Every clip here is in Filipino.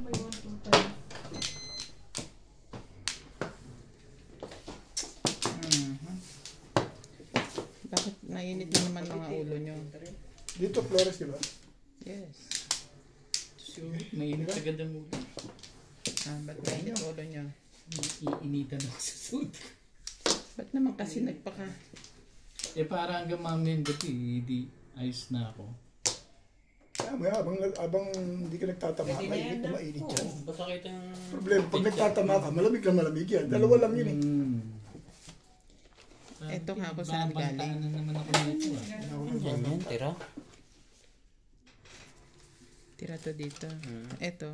may 1, 2, 3. Bakit mainit na naman mga ulo nyo? Dito, Flores, di ba? Yes. So, mainit agad ang ulo. Ba't mainit ulo nyo? Iinitan ako sa suit. Ba't naman kasi nagpaka? Para hanggang mamaya gabi, hindi ayos na ako. Abang hindi ka nagtatama, mainit na mainit yan. Basta kita yung... Problema, pag nagtatama ka, malamig na malamig yan. Dalawa lang yun eh. Eto nga ako saan galing. Babantaan na naman ako nito Yan, tira. Tira to dito. Eto.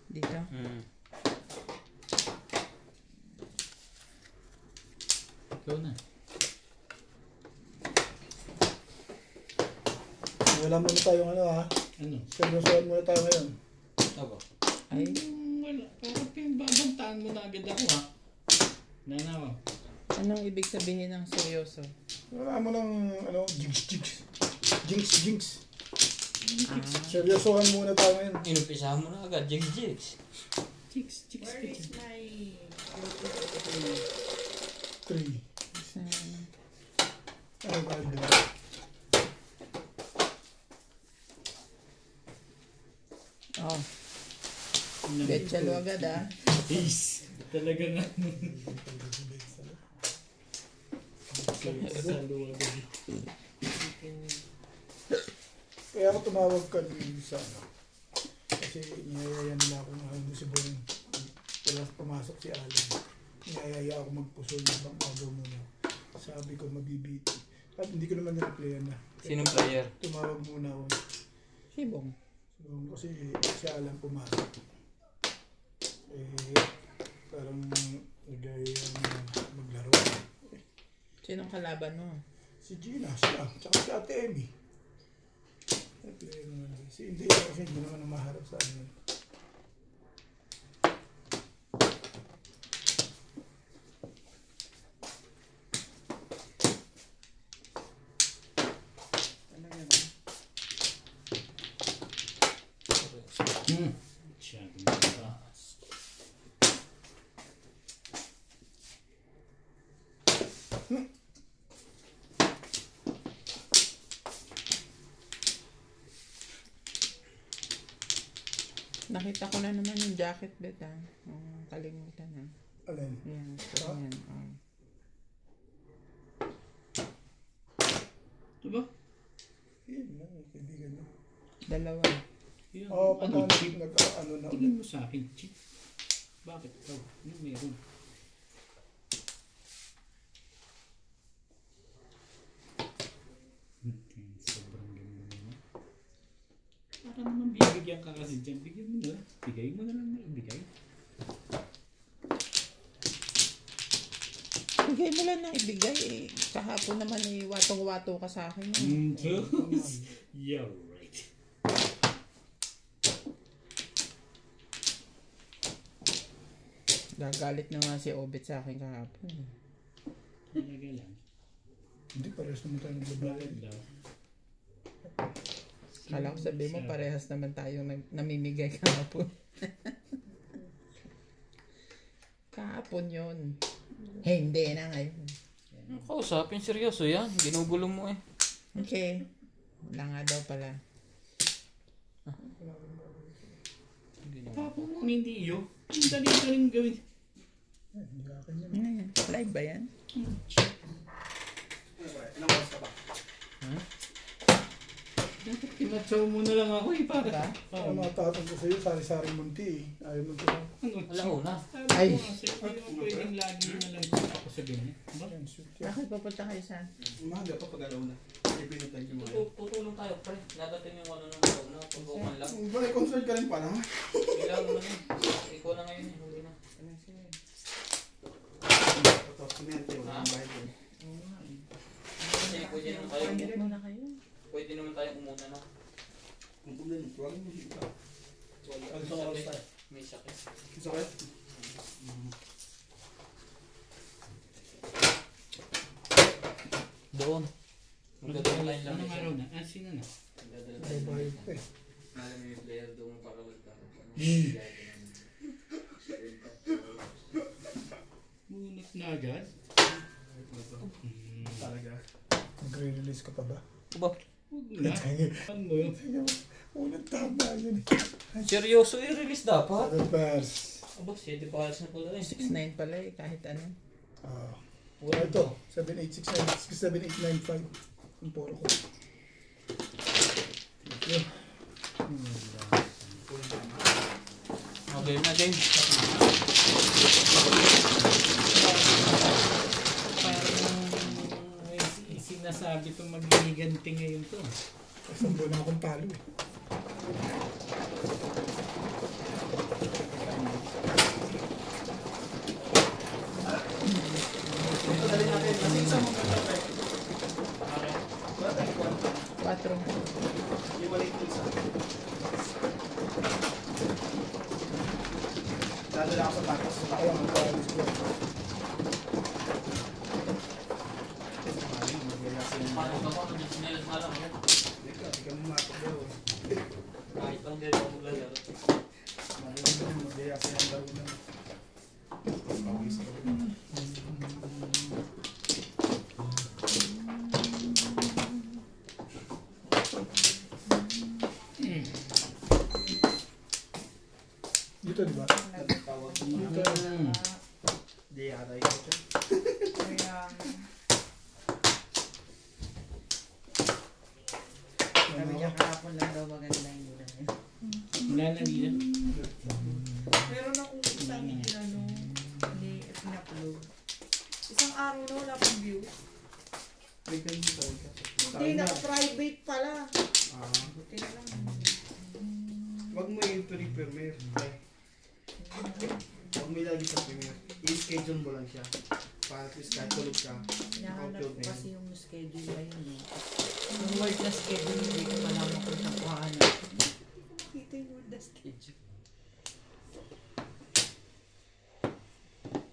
Dito. Ikaw na. Wala muna tayong ano ha. Ano? Seryosohan muna tayo ngayon. Aba. Ay. Wala. Parang babantaan mo na agad ako ha. Nanawa. Anong ibig sabihin ng seryoso? Wala mo ng ano, jinx. Seryosohan muna tayo ngayon. Inumpisahan mo na agad, jigs. Chicks. Where is my... 3. Ano ba yun? Oh. Betsalo agad ah. Peace. Talaga nga. Kaya ako tumawag ka din sa ano. Kasi niyayaya nila ako ng Cebuano. Wala pumasok si Alan. Niyayaya ako magpusol ng bang agaw muna. Sabi ko mabibiti. At hindi ko naman na-replyan na. Sinong player? Tumawag muna ako. Sibong. Kasi si Alan pumasok. Parang nagaya maglaro. Sinong kalaban mo? Si Gina, siya. Tsaka si Ate Emmy. Si hindi kasi hindi naman maharap sa amin. Nakita ko na naman yung jacket bet ah. Kalimutan ah. Alin? Yan. So, yan. Oh. Ito ba? Yun lang, kaibigan mo. Dalawa. Oo, pag Ano, ano, chip? nag-ano na Tingin mo sa akin, chip. Bakit ikaw? Ano meron? Sobrang ganda naman. Para naman bibigyan ka kasi dyan. Bigyan mo na. Bigay mo na lang na ibigay. Bigay mo lang na ibigay eh. Kahapon naman eh, watong-wato ka sa akin. Yeah, right. Gagalit na nga si Obet sa akin kahapon. Talaga lang. Hindi, parehas naman tayo nagbabayad. Bakit daw? Kala ko sabihin mo parehas naman tayo namimigay kahapon. Kahapon yun. Hindi na ngayon. Kausapin, seryoso yan. Ginugulo mo eh. Okay. Wala nga daw pala. Tapos kung hindi yun, dali-daling gawin. Hindi akin yan. Ano yan? Live ba yan? Ilang oras ka ba? Dapat kinatsaw mo na lang ako eh, para. Para matatanong ko sa'yo, sari-saring munti eh. Ayaw mo ito. Wala una. Ay. Kasi hindi naman pwedeng lagi na lang ako sa ganyan. Ba? Yan, shoot yan. Bakit papunta kayo saan? Umaga pa pag-alaw na. Ipinutay ko mga. Tutulong tayo, pre. Dadating yung ano ng tao na pag-uman lang. Ba, concert ka rin pala. Kailangan naman yun. Ikaw na ngayon eh. Huli na. Tapos kumente, wala ang bayad yun. Kasi pwede naman tayo. Pagkit mo na kayo. Pwede naman tayong umuna na. Kung problema, tuwag mo siya. Ano sa oras tayo? May sakit. Sakit? Doon. Magdadala tayo lang. Anong araw na? Sino na? Magdadala tayo. May bayad pa eh. Alam mo yung player doon para magdadala. Munit na agad. Talaga. Magre-release ka pa ba? Ba? Huwag na. Ano mo yun? Unang tama yun. Seryoso i-release dapat? Ano bars? Aba, 7 pares na pala eh. 6'9 pala eh, kahit ano. Ito, 7869, 7895. Ang poro ko. Yun. Okay na game. Parang may sinasabi itong magliganti ngayon to. Kasang buwan akong talo eh. Dali natin. Kasi isa mo ka pa. 4. Ibalik ko isa. Dadala ako sa patas. Ako lang ang talis ko. Paano ka pa? Mag-sinelas na lang. Hindi ka mo mapagawa. Kahit lang din ako maglalaro. Maraming ka mo mag-react sa yung laro na. Pawis ka. Dito diba? Tawag mo. Dito. Di aray ko siya. Sabi niya kahapon lang daw maganda yung ulan niya. Wala na nila. Meron akong isang in-upload. Isang araw na wala pang view. May ganun talaga. Hindi, naka-private pala. Buti na lang. Wag mo yung pre-premiere. Wag mo ilagay sa premiere. I-schedule mo lang siya. Para at least kahit tulog ka. Hinahanap ko kasi yung schedule na yun eh. Yung word na schedule, hindi ko malaman kung saan ko hanap. Ito yung word na schedule.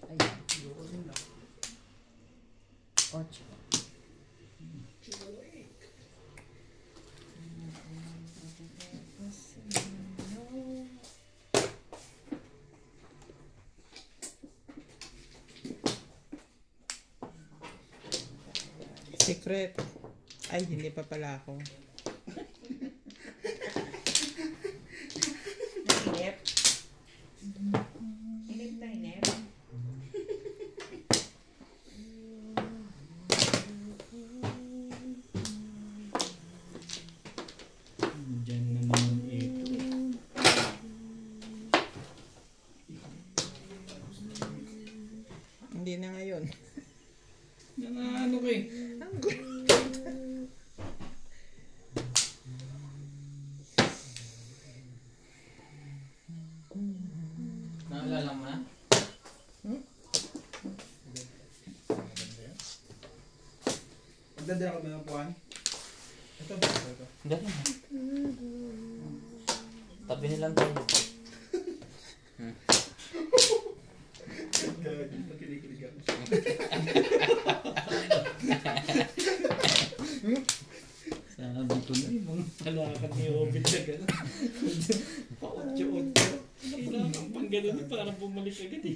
Ayan. 8. Secret. Ay, hindi pa pala ako. Nainip? Inip na inip? Diyan na naman ito. Hindi na ngayon. Ano ko eh. Naalala mo na? Magdadala ka ba ng puwan? Ito ba? Ito. Dali. Tabi nilang tayo. Kinikilig ako. Sabi ko na yung mga palakad ni Obit na gano'n. Pa-8-8. Kailangan pang gano'n eh, parang bumalik agad eh.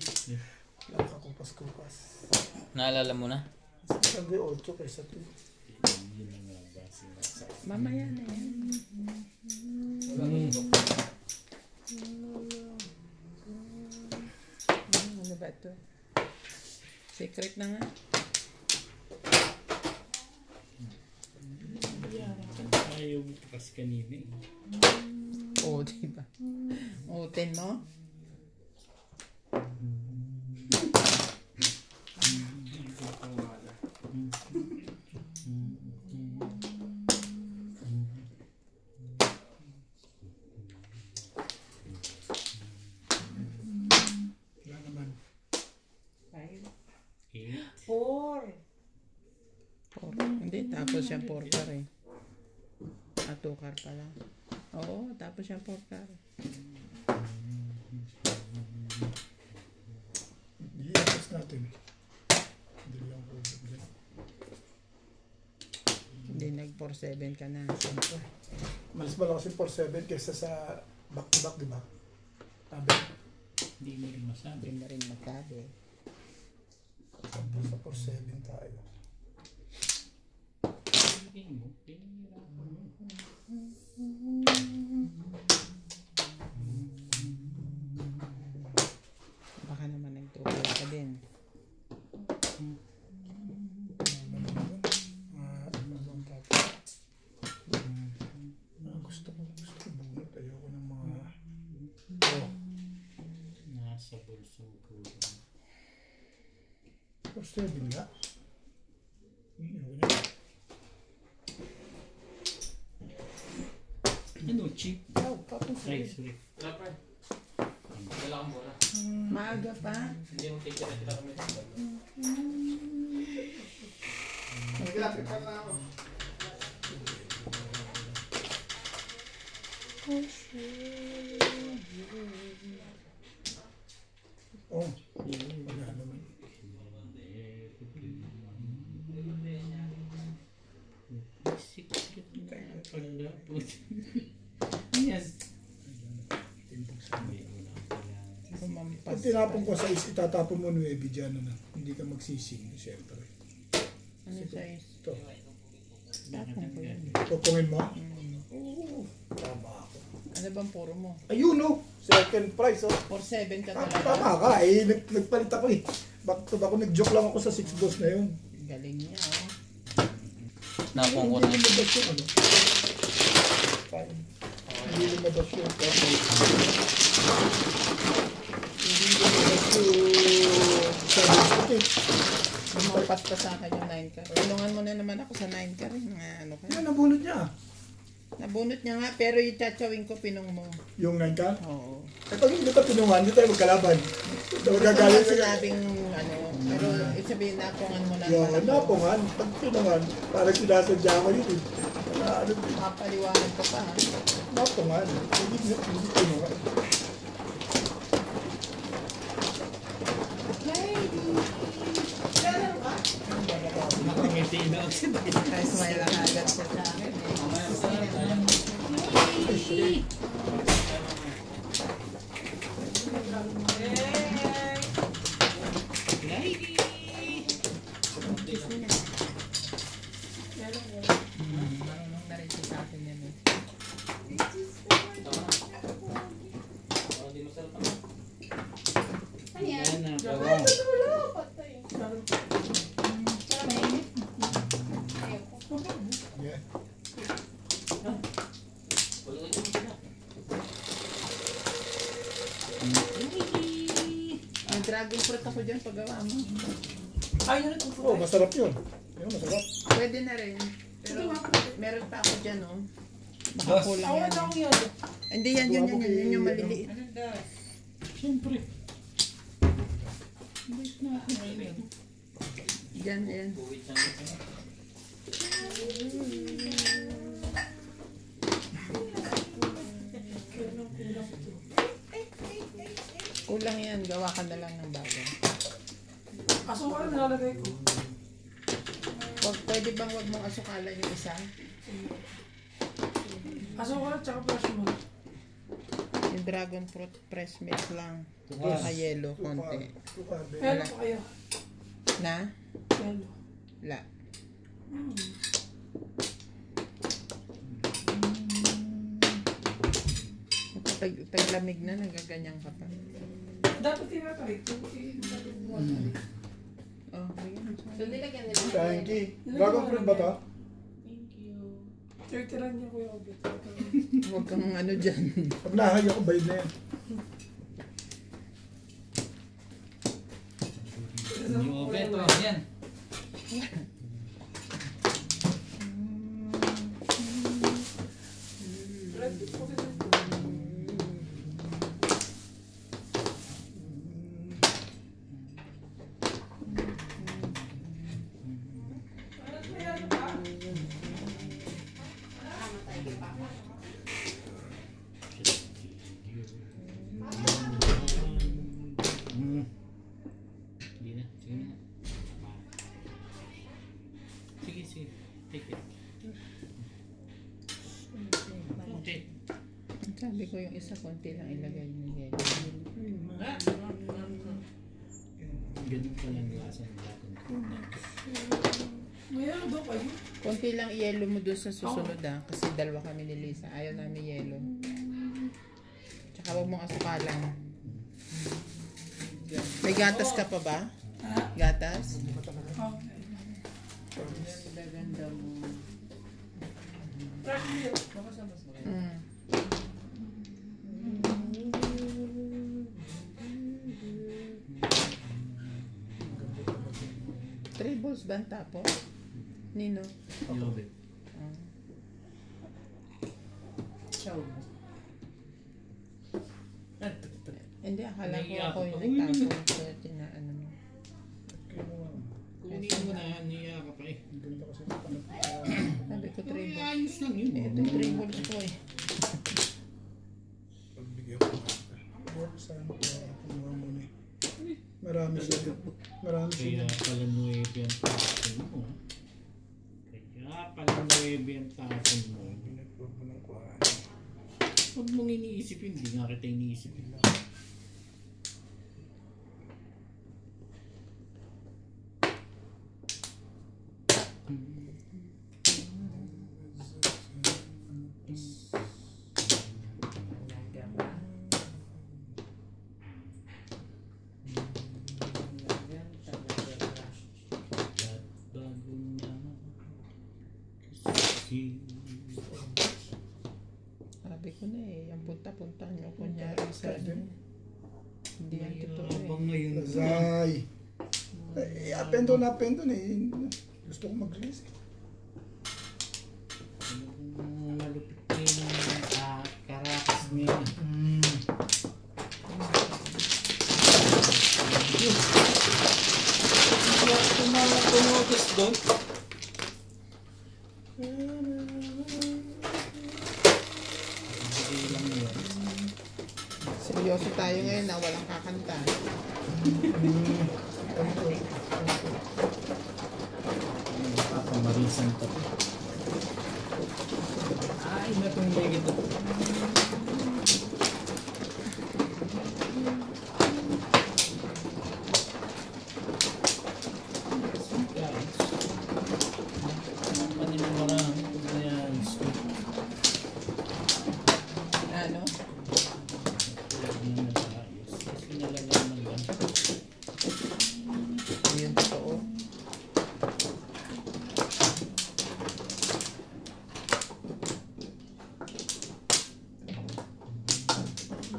Nakakupas-kupas. Naalala mo na? Sabi 8 kaysa 2. Yun ang nga ba sinasabi. Mamaya na yan. Ano ba ito? Secret na nga. Ayaw mo kasi kanina eh. Oo, diba? Oo, 10 mo? Wala naman. 5. 8. 4. 4. Hindi, tapos siya 4 car eh. 2 car pa lang. Oo, tapos siya 4 car. I-adjust natin. Hindi lang po. Hindi nag-4-7 ka na. Mas malakas yung 4-7 kaysa sa back-to-back, di ba? Sabi, Hindi mo rin masabi. Hindi na rin magsabi. sa 4-7 tayo. Hindi mo. Pinahirapan mo. Baka naman nag-trouble ka din. Gusto ko bunot. Ayoko ng mga... Oh, Nasa bulso ko. 4-7 nga. Ayoko na. Ano, cheap? Oh, tapos Ay, sorry. Wala pa. Dala kang bola. Maaga pa. Hindi mo teacher na tira kami. Nag-electric pa na ako. Oh, wala naman. Secret na pala po. Ayan. Kumampas. Pag tinapon ko sa is, itatapon mo 9 dyan na. Hindi ka magsising, siyempre. Ano size? Ito, Tapon ko yun. pupungin mo? Oo, tama ako. Ano bang puro mo? Ayun oh, second prize oh. 4-7 ka Tama talaga. ka, nagpalit ako eh. Back to back, nag-joke lang ako sa 6 balls na yun. Galing niya, oh. Napong ko Hindi na. lumabas yung ano. Fine. Hindi lumabas yung Hindi lumabas yung 7 okay. Lumampas pa sa akin yung 9 ka. Tulungan mo na naman ako sa 9 ka rin. Mga ano ka. Yan, nabunot niya. Nabunot niya nga, pero yung chatsawin ko, pinong mo. Yung 9 ka? Oo. Eh pag hindi ka pinungan, hindi tayo magkalaban. Ito Ito magagalit nga sinabing, ano, pero sabihin na napungan mo na. Yan, napungan. Pag pinungan, parang sinasadya ko yun eh. Wala, ano, Mapaliwanag ko pa, ha? napungan. Hindi pinungan. Nakangiti na ako. Ay, smile lang agad siya sa akin, eh. Marunong na rin siya sa akin yan, eh. Hindi masarap na. Ayan na. Yeah. Wala ka dyan sila. Ang dragon fruit ako dyan paggawa mo. Oh, masarap yun. Yun, masarap. Pwede na rin. Pero meron pa ako dyan, oh. Baka kulang yan. Hindi yan, yun yung maliliit. Ano daw? Siyempre. Wait na ako ngayon. Yan, yan. Buwit siyang Kulang yan, gawa ka na lang ng bago. Asukal na nalagay ko. Pwede bang wag mong asukalan yung isa? Asukal at saka fresh mo. Yung dragon fruit press mix lang. Saka yellow, konti. Tukabe. Kaya po kayo. Na? Yellow. La. Taglamig na, nagaganyan ka pa. Dapat tinatay ko. Oh, ayan. So, nilagyan nila. Thank you. Dragon fruit ba to? Thank you. 30 lang niya kuya Obet. Huwag kang ano dyan. Pag nahay ako, bayad na yan. Yung oven. yan. Red po kasi. Hindi na. Sige na. Sabi ko yung isa, konti lang ilagay ng yelo. Ganun pa lang lasa ng Dragon Fruit na. May ano daw kayo? Konti lang yelo mo doon sa susunod kasi dalawa kami ni Lisa. Ayaw namin yelo. Tsaka huwag mong asukalan. May gatas ka pa ba? Ha? Gatas? Okay. Ganda-ganda mo. Mm. Three balls ba ang tapos? Nino? Yobit. Chow mo. Hindi, akala ko Naiiyak ako yung ako. nagtapos. Kaya tinaano mo. Kunin mo na, niya ka pa eh. Ang ganda kasi ng panat. Sabi ko three balls. Ayos lang yun. Ito yung three balls ko eh. Pagbigyan ko na. Work sana ko kumuha muna eh. Marami siya. Marami siya. Kaya pala 9 ang tapon mo. Kaya pala 9 ang tapon mo. Pinagpag mo ng kuhaan. Huwag mong iniisip yun. Hindi nga kita iniisip yun. Bago na Sabi ko na eh, ang punta-punta nyo kunyari sa ano. Hindi yan totoo eh. Habang ngayon na Lazay. Apendo na apendo na eh. Gusto ko mag-release eh. malupit na yung karakas niya. Tumotos doon. Hindi lang yun. Seryoso tayo ngayon na walang kakanta. Papamarisan to. Ay, natungay ito. Guys, paninimarang yan. Ano? Kasi nalalaman lang. Yun totoo.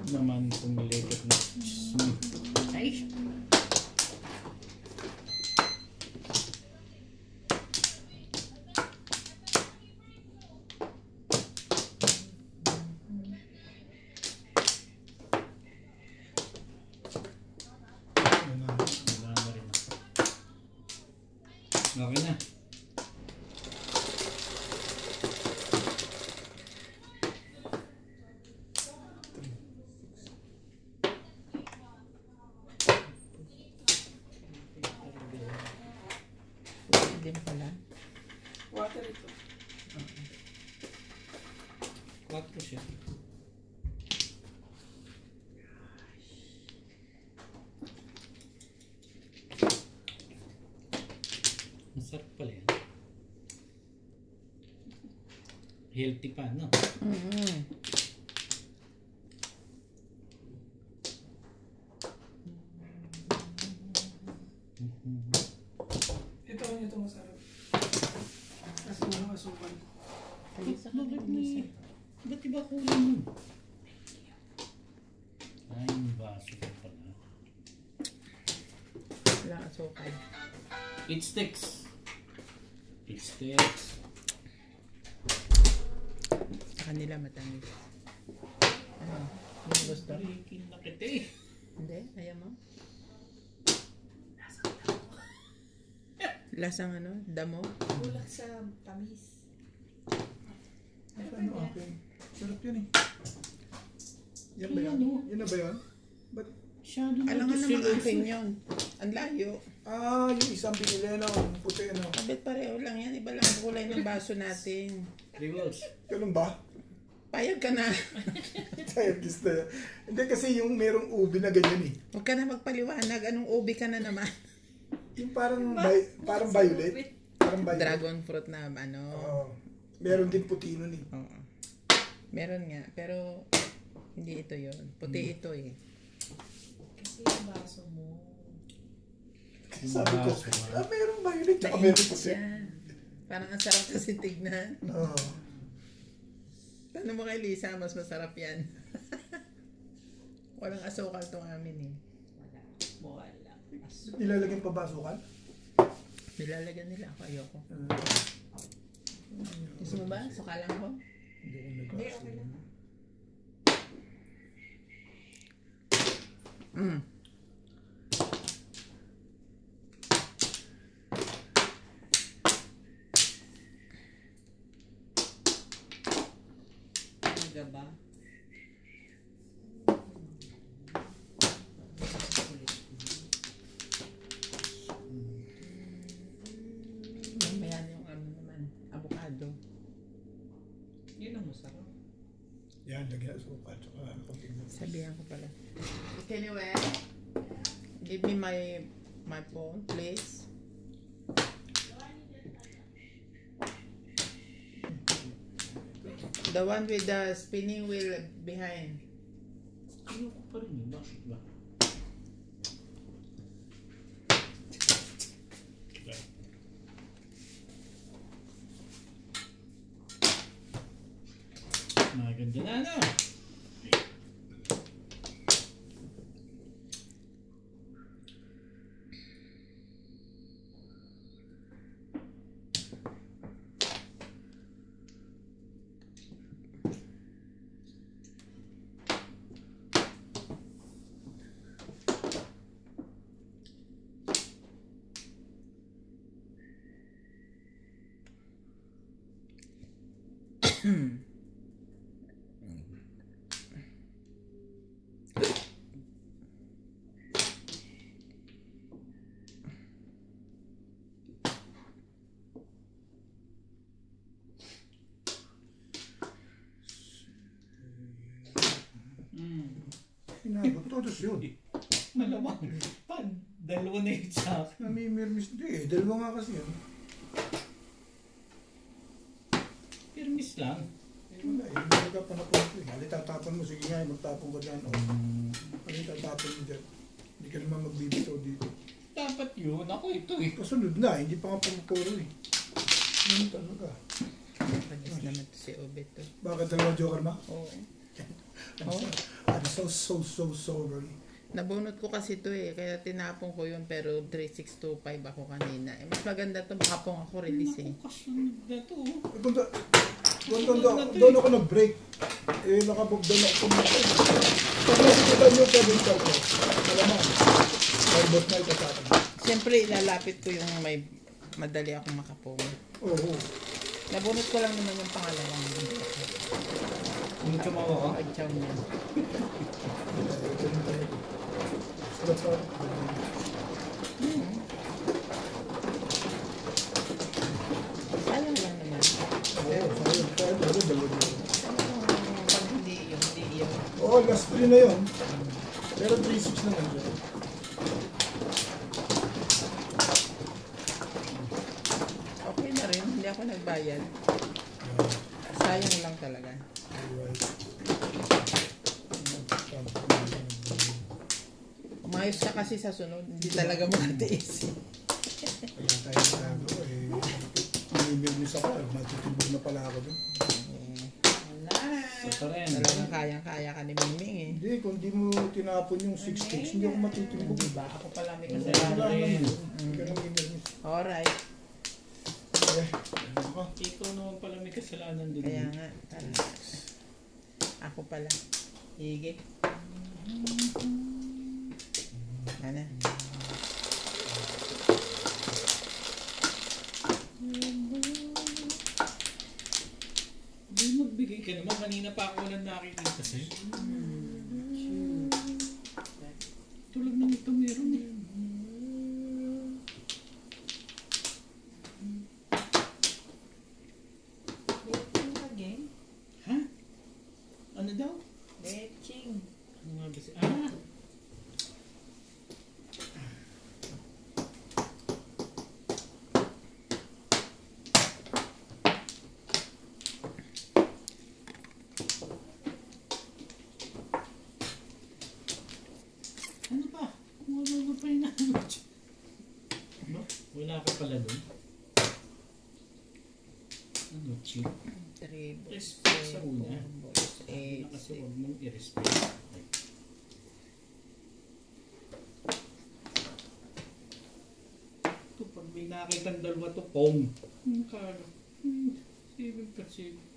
Naman pumilikot na. Ay! Yan na. Wala na rin. Okay na. Pwede din pala. Water ito. 4 siya. Masarap pala yan. Healthy pa, no? Mm-hmm. Ito masarap. Kasi walang asukal. Bakit may... Ba't iba kulay mo? Ay, yung baso ko pala. Walang asukal. It sticks. It sticks. Sa kanila matamis. Ano? Yung gusto? Breaking na kita eh. Hindi? Ayaw mo? Lasang ano? Damo? Kulang sa tamis. Ano akin? Sarap yun eh. Yan ba Ay, yun? ano? Yan na ba yun? Ba't? Masyado na Alam nga ito naman siloso. akin yun. Ang layo. Ah, yung isang binili na. Yung puti na. Kabit pareho lang yan. Iba lang ang kulay ng baso natin. 3 balls. Ganun ba? Payag ka na. Scientist na yan. Hindi kasi yung merong ubi na ganyan eh. Huwag ka na magpaliwanag. Anong ubi ka na naman? Yung parang violet. Parang violet. Dragon fruit na ano. Oo. Meron din puti nun eh. Oo. Meron nga. Pero hindi ito yon. Puti ito eh. Kasi yung baso mo. Sabi ko, merong violet tsaka meron puti. Yan. Parang ang sarap kasi tignan. Oo. Tanong mo kay Lisa, mas masarap yan. Walang asukal tong amin eh. Wala. Nilalagyan pa basukan? Nilalagyan nila ako, ayoko. Gusto mo ba? Sukalan ko? Hindi ko Hindi, nag-aso. okay lang. Mm. Talaga ba? Mamaya yung ano naman, avocado. Yun ang masarap. Yan, lagyan asukal tsaka konting Sabihan ko pala. Anyway, give me my phone, please. The one with the spinning wheel behind. Ayoko pa rin yun. Bakit ba? Maganda na ano? Inabot, todos yun. Malamang. Pan, dalawa na yun sa akin. Namimirmis. Hindi eh, dalawa nga kasi yun. Pirmis lang. Eh, wala eh, hindi ka pa napunto eh. Hali tatapon mo, sige nga, magtapon ka dyan. Oh. Hali tatapon mo dyan. Hindi ka naman magbibitaw dito. Dapat yun. Ako ito eh. Kasunod na, hindi pa nga pumupuro eh. Ganun talaga. Panis naman to si Obet to. Bakit dalawa joker ma? Oo. I'm so sorry. Nabunot ko kasi to eh, kaya tinapon ko yun pero 3625 ako kanina. Eh, mas maganda to, makapong ako release eh. Kasunod na to. Doon ako nag-break. Eh, nakabog doon ako pumunta. Pag nakikita nyo pa din ko. Malamang. Barbot na itatatang. Siyempre, ilalapit ko yung may madali akong makapong. Oo. Nabunot ko lang naman yung pangalawang. Kung tumawa ka. Pag-chow niya. Sayang lang naman. Pag hindi yun. Oo, last 3 na yun. Pero 3-6 naman dyan. Okay na rin, hindi ako nagbayad. Sayang lang talaga. Umayos ka kasi sa sunod, hindi talaga makatiis. Kaya tayo nagagawa eh. Namimirmis ako, matutubog na pala ako dun. Ito rin. Talagang kayang-kaya ka ni Mingming eh. Hindi, kung di mo tinapon yung 6 sticks, hindi ako matutubog. Diba? Ako pala may Kasi kasalanan. ano rin. Hindi ka namimirmis. Alright. Eh, ano ka? Ikaw naman pala may kasalanan din. Kaya nga. Tara. Ako pala. Hige. Ano? Hindi magbigay ka naman. Kanina pa ako lang nakikita sa'yo. Tulad ng ito meron eh. Game? Ha? kasi. Ano ba? Kung ano pa yung ano? Wala ka pala dun? Ano, cheap? 3 Respect sa una. boys, 8, Kasi huwag mong i-respect. Ito, pag may nakakita ng dalawa to, pong. Kala. 7%.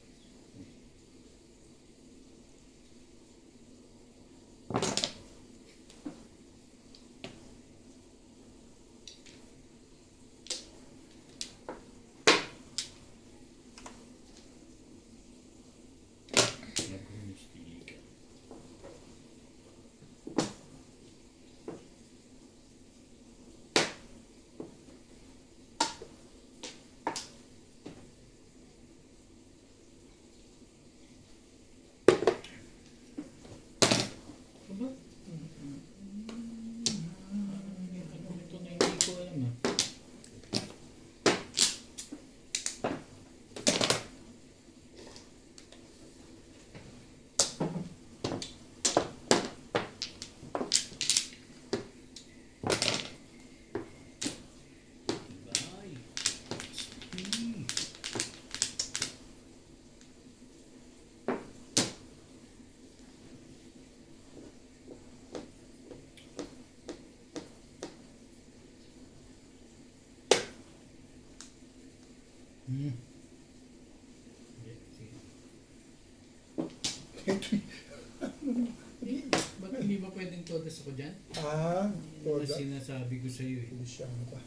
Ba't hindi ba pwedeng todas ako dyan? Toda. Kasi sinasabi ko sa'yo eh. Hindi siya ano pa.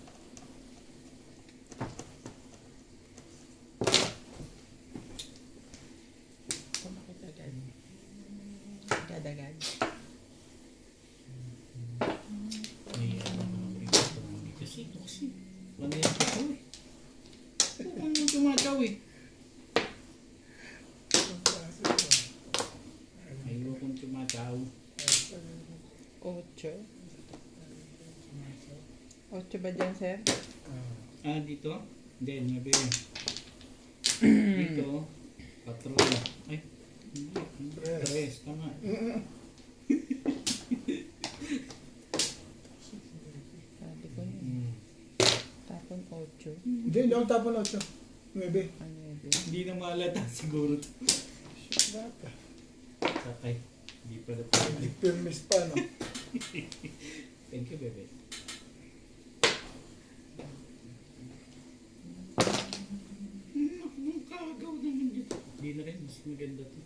Kumakitagad. Kadagad. May hindi kasi ito kasi. Wala yan ito eh. Kung ano tumataw eh. Ayokong tumataw. 8. 8 ba dyan, sir? Dito? Hindi, 9 yun. Dito, 4. Ay, hindi. 3, tama. Sabi ko yun. Tapon 8. Hindi ako tapon 8. 9. Hindi na malata siguro. Bata. Sakay. Hindi pala tayo. Hindi permis pa, no? Thank you, bebe. Kagaw naman yun. Hindi na rin, mas maganda to.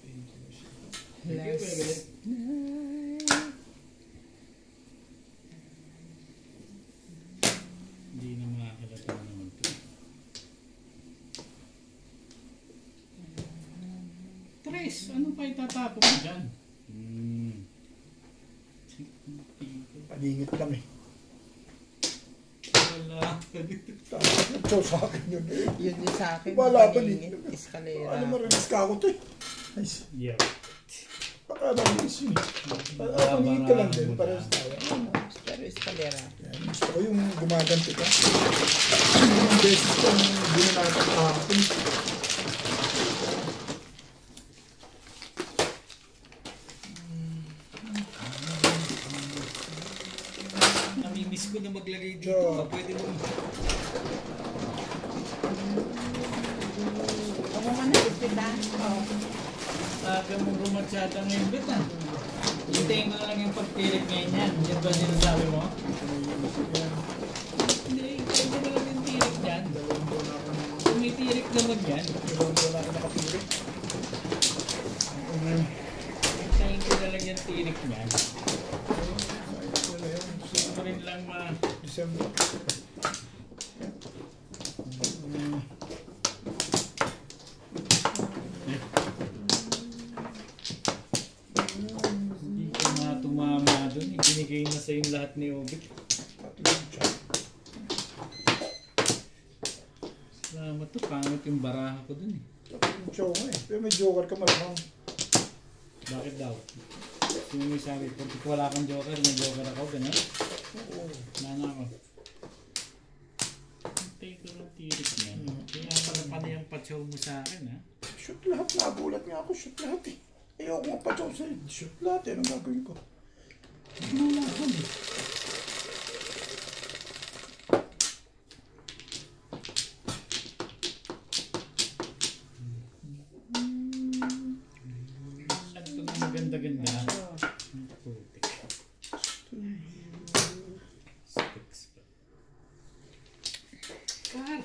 Thank you, bebe. Last night. Hindi na makakalata naman to. Tres, ano pa itatapon mo dyan? Paningit lang eh. Wala. Ito sa akin yun eh. Yun yung sa akin. Wala pa paningin, din. Eskalera. Ano marilis ka ako to eh. Nice. Yeah. Baka marilis yun eh. Paningit ka lang din. Parehas tayo. Pero eskalera. Yan, gusto ko yung gumaganti ka. Yung beses kong ginanatan kahapon. Namimiss ko na maglagay dito. Yeah. Pwede mo. Ako man nagpita. Aga mo bumatsata ngayon bit ah. Hintayin ko na lang yung pagpilit ngayon yan. Yan ba sinasabi mo? Hindi, hintayin ko na lang yung tirik dyan. Kung may tirik naman yan. Hintayin ko na lang yung tirik dyan. Gusto rin lang December. Hindi ka nga tumama doon. Ibinigay na sa yung lahat ni Obit. Salamat to. Pangit yung baraha ko doon eh. Show mo eh. Pero may joker ka malamang. Bakit daw? Sino may sabi? Kung wala kang joker, may joker ako, gano'n? Oo. Nana ako. Take ko ng tirik niya. Kaya pala pala yung patsaw mo sa akin, ha? Shoot lahat. Nagulat nga ako. Shoot lahat eh. Ayoko nga pa sa'yo. Shoot lahat eh. Anong gagawin ko? Nulahan eh. Saan ito na maganda-ganda? Putik. Sticks pa. Car!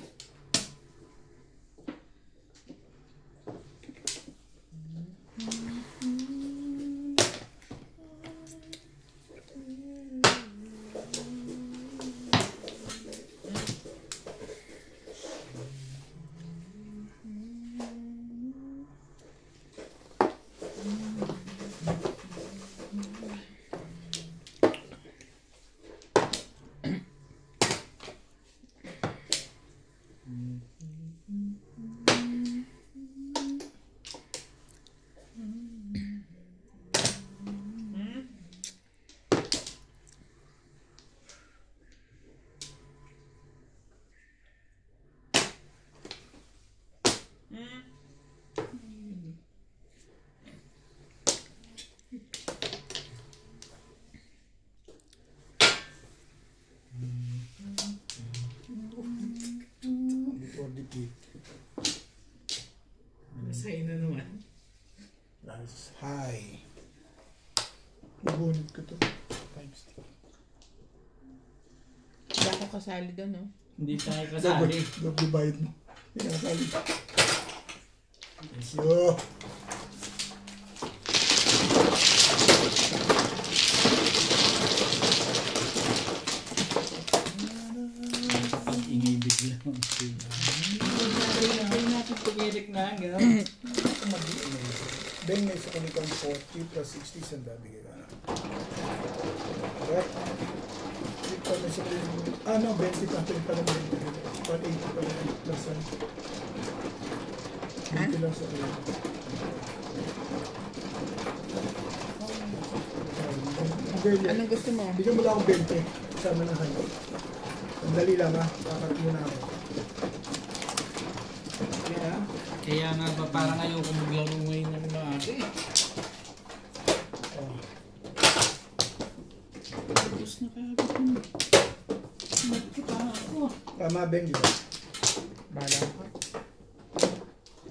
Before the gate. Sa'yo na naman. That's high. Nabunod ko to. 5 stick. Hindi ako kasali doon, no? Hindi tayo kasali. Double bayad mo. Hindi ka nasali. Yo. Ang inibig lang. Ay natin tumirik na, gano'n. Beng may sa kunikang 40 plus 60 sanda bigay ka na. Correct. Ito may sa kunikang, ano, 20 pa rin pala 180 pa rin plus 20 lang sa kunikang. Anong gusto mo? Bigyan mo lang akong 20. Kasama na kayo. Sandali lang ha. Kakat muna ako. Kaya nga ba parang ayoko maglaro ngayon ng mga eh. Oh. Tapos na kagad mo. Nagkita ako. Tama, Beng, di ba? Bala ko.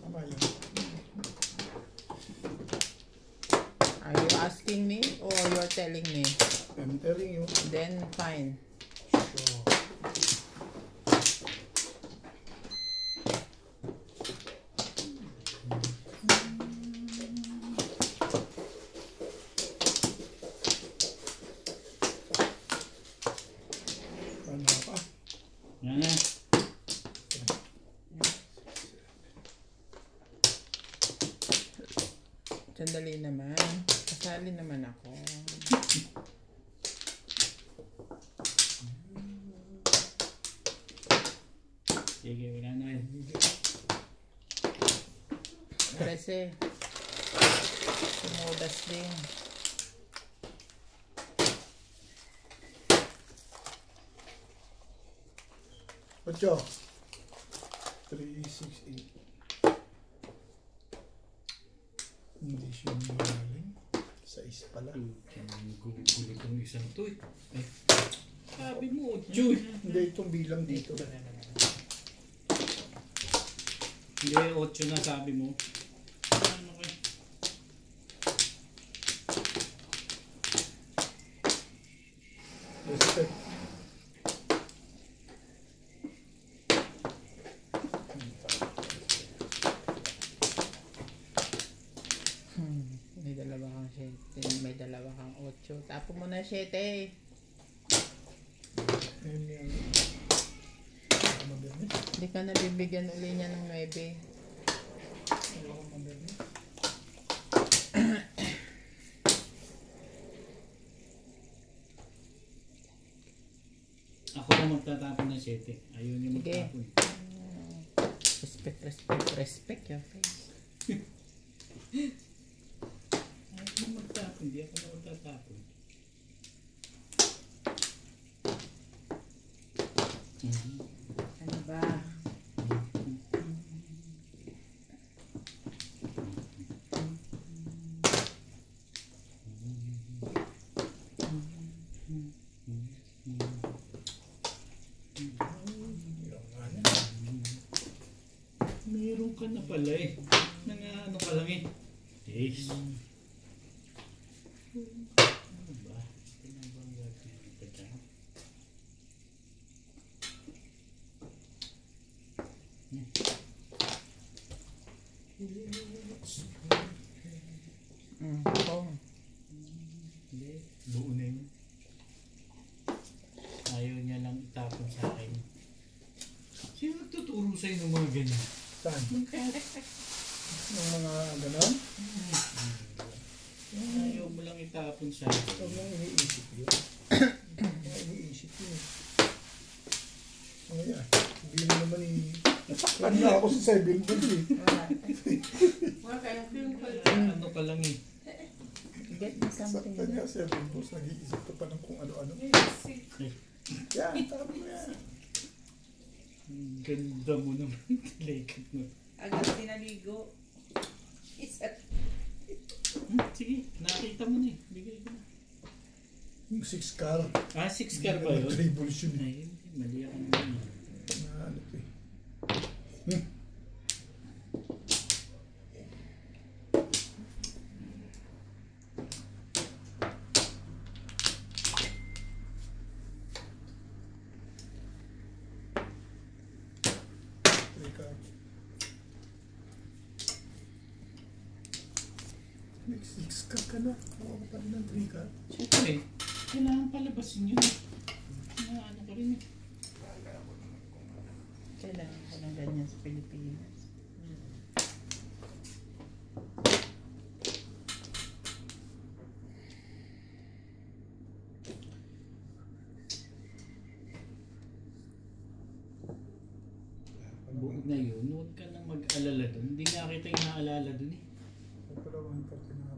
Tama yun. Are you asking me or you're telling me? I'm telling you. Then, fine. So, ano pa? Yan na. Sandali naman. Kasali naman ako. Sige, wala na yun. 13. Sumudas din. Ocho. 3, 6, 8. Hindi siya magaling. 6 pala. Gugulo itong isang to eh. Ay, sabi mo, Chuy. Hindi, itong bilang dito. Hindi, 8 na sabi mo. Ano kayo? Respect. May dalawa kang 7. May dalawa kang 8. Tapo mo na 7. Ayun yan. Magaling. Hindi ka nabibigyan uli niya ng 9. Ayoko magaling. Ako na magtatapon ng 7. Ayun yung Sige. magtapon. Respect, respect, respect your face. hindi ako na magtatapon. Ano ba? Meron ka na pala eh. Ano ka lang eh. Yes. Ano ba? Pinabang gagawin pa dyan? Oo. Hindi. Doon na yun. Ayaw niya lang itapon sa akin. Sino nagtuturo sa'yo ng mga ganyan? Saan? Yung mga ganon? Ayaw mo lang itapon sa akin. Huwag lang iniisip yun. Iniisip yun. Ano yan? Hindi mo naman nasaktan na ako sa 7 days eh. Wala kaya film ko. Ano ka lang eh. Get me something. Saktan niya 7 days. Nag-iisip ka pa ng kung ano-ano. Yan, tama mo yan. Ganda mo naman. Lekad mo. Agad tinaligo. Isa. Sige, nakita mo na eh. Bigay ko na. Yung 6 car. 6 car ba yun? Tribbles yun eh. Ay, hindi. Mali ako naman eh. Na ano to eh. Next 6 car ka na. Ako pa rin ng 3 car. Siyempre, kailangan palabasin yun eh. Ano ka rin eh. Kailangan ko ng ganyan sa Pilipinas. Buod na yun, huwag ka nang mag-alala dun. Hindi nga kita yung naalala dun eh. Ay pala 1 car tinapon.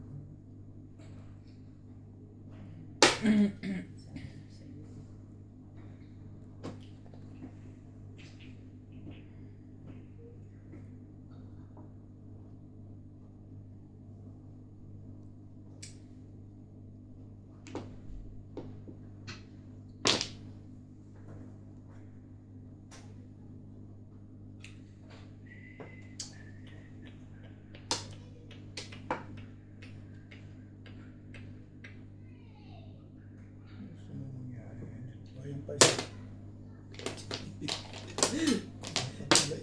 Ayan pa isa.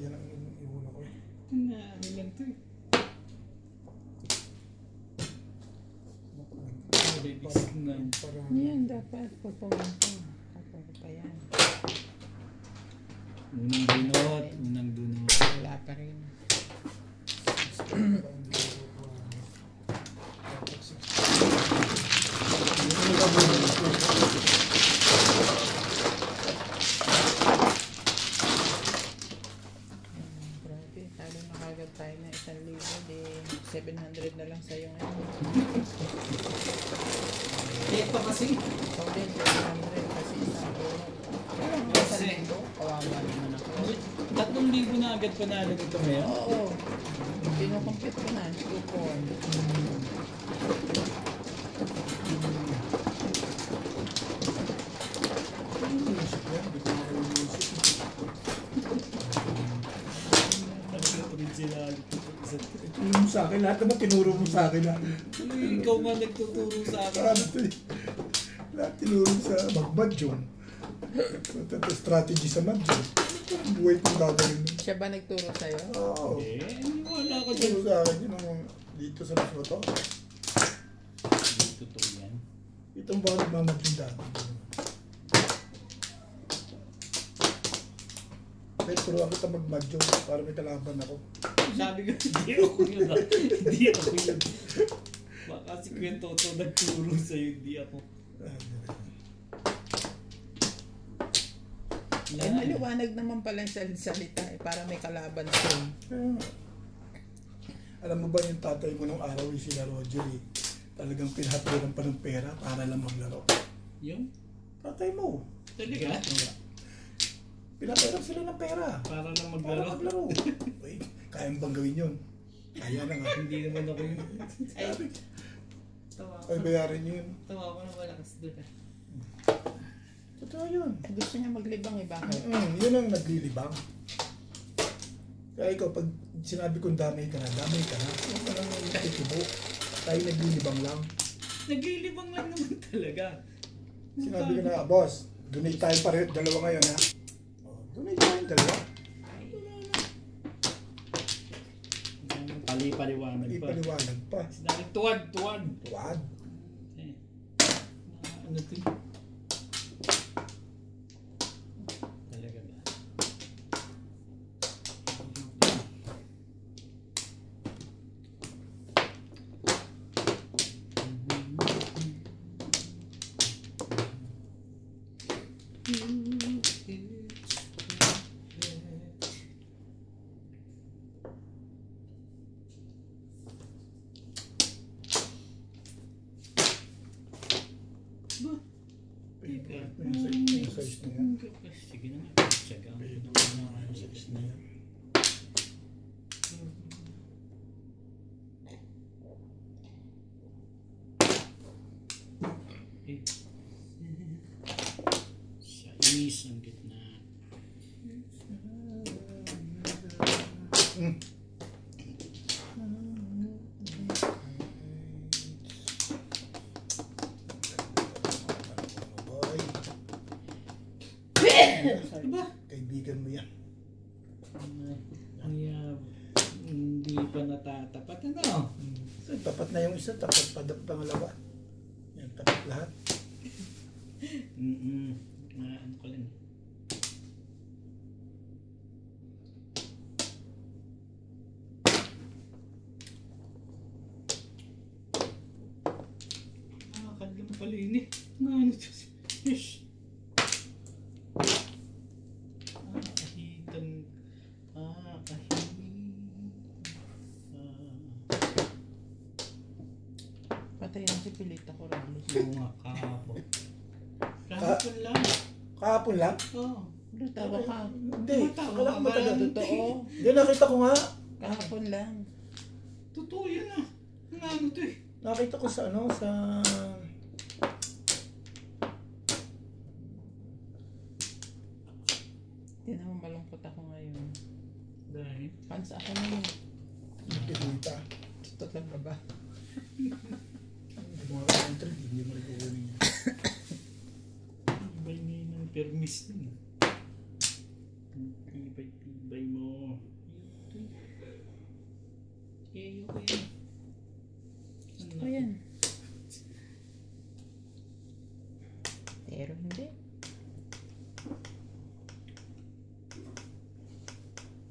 Yan ang iuna ko eh. Ano lang to eh. Yan, dapat. Pagpawin ko. Kapag pa yan. Unang dunot. Wala pa rin. Grabe, talo na kagad tayo ng 1,000. Di 700 na lang sa'yo ngayon. Kaya pa kasi. Ikaw din, 700 kasi isang bunot. Kaya nga sa linggo, kawawa naman ako. 3,000 na agad panalo nito ngayon. Oo. Pinukumpit ko na, coupon. Inisip yan, hindi ko na inisip. Talaga original. Tinuro mo sa akin, lahat naman tinuro mo sa akin. Ikaw nga nagtuturo sa akin. Lahat tinuro mo sa mag-madyong. Strategy sa madyong. Buhay kong gagawin nun. Siya ba nagturo sa'yo? Oo. Wala ko dyan. Tinuro sa akin yun ang dito sa mas to. Totoo yan. Itong ba nagmamadyong dati. Pero turuan kita mag-madyong para may kalaban ako. Sabi ko, hindi ako yun ah. Hindi ako yun. Baka si Kuya Toto nagturo sa'yo, hindi ako. Eh, maliwanag naman pala yung salita eh, para may kalaban siya. Alam mo ba yung tatay mo nung araw yung sila Roger eh? Talagang pinahatulan pa ng pera para lang maglaro. Yung? Patay mo. Talaga? Pinaperam sila ng pera. Para lang Para maglaro. maglaro. Uy, kaya bang gawin yun? Kaya na nga. Hindi naman ako yun. Sabi, Tawa ko. ay bayarin nyo yun. Tawa ko na malakas doon ah. Totoo yun. Gusto niya maglibang eh, bakit? Yun ang naglilibang. Kaya ikaw, pag sinabi kong damay ka na, huwag ka lang nakikibo. Tayo naglilibang lang. Naglilibang lang naman talaga. Sinabi ko na, boss, donate tayo pareho, dalawa ngayon ha. Oh, donate tayo dalawa. Pali-paliwanag pa. Ipaliwanag pa. Sinabi, tuwad. Tuwad. Eh, ano to? Talaga ba? Yung size na yan. Sige na nga. Tsaga. Yung size na yan. Size ang gitna. Boy, Diba? kaibigan mo yan. Kaya hindi pa natatapat. Ano? So, tapat na yung isa, tapat pa pangalawa. Yan, tapat lahat. Ano ko lang. Nakakalam pala yun eh. Ano to? Yes. Kahitan. Patayin si Pilita Corrales. Oo nga, kahapon. Kahapon lang. Kahapon lang? Oo. Tawa ka. Hindi, Tumatawa akala ko ka ba? matagal. Totoo. Hindi, nakita ko nga. Kahapon lang. Totoo yan ah. Ano to eh. Nakita ko sa ano, sa... Hindi naman malungkot ako ngayon. Dahil? Fans ako ngayon. Pilita. Talaga ba? Hindi mo nga entry, hindi mo rin kukunin niya. Tibay ngayon ng permis nun. Tibay mo. Kaya ko yan. Gusto ko yan. Pero hindi.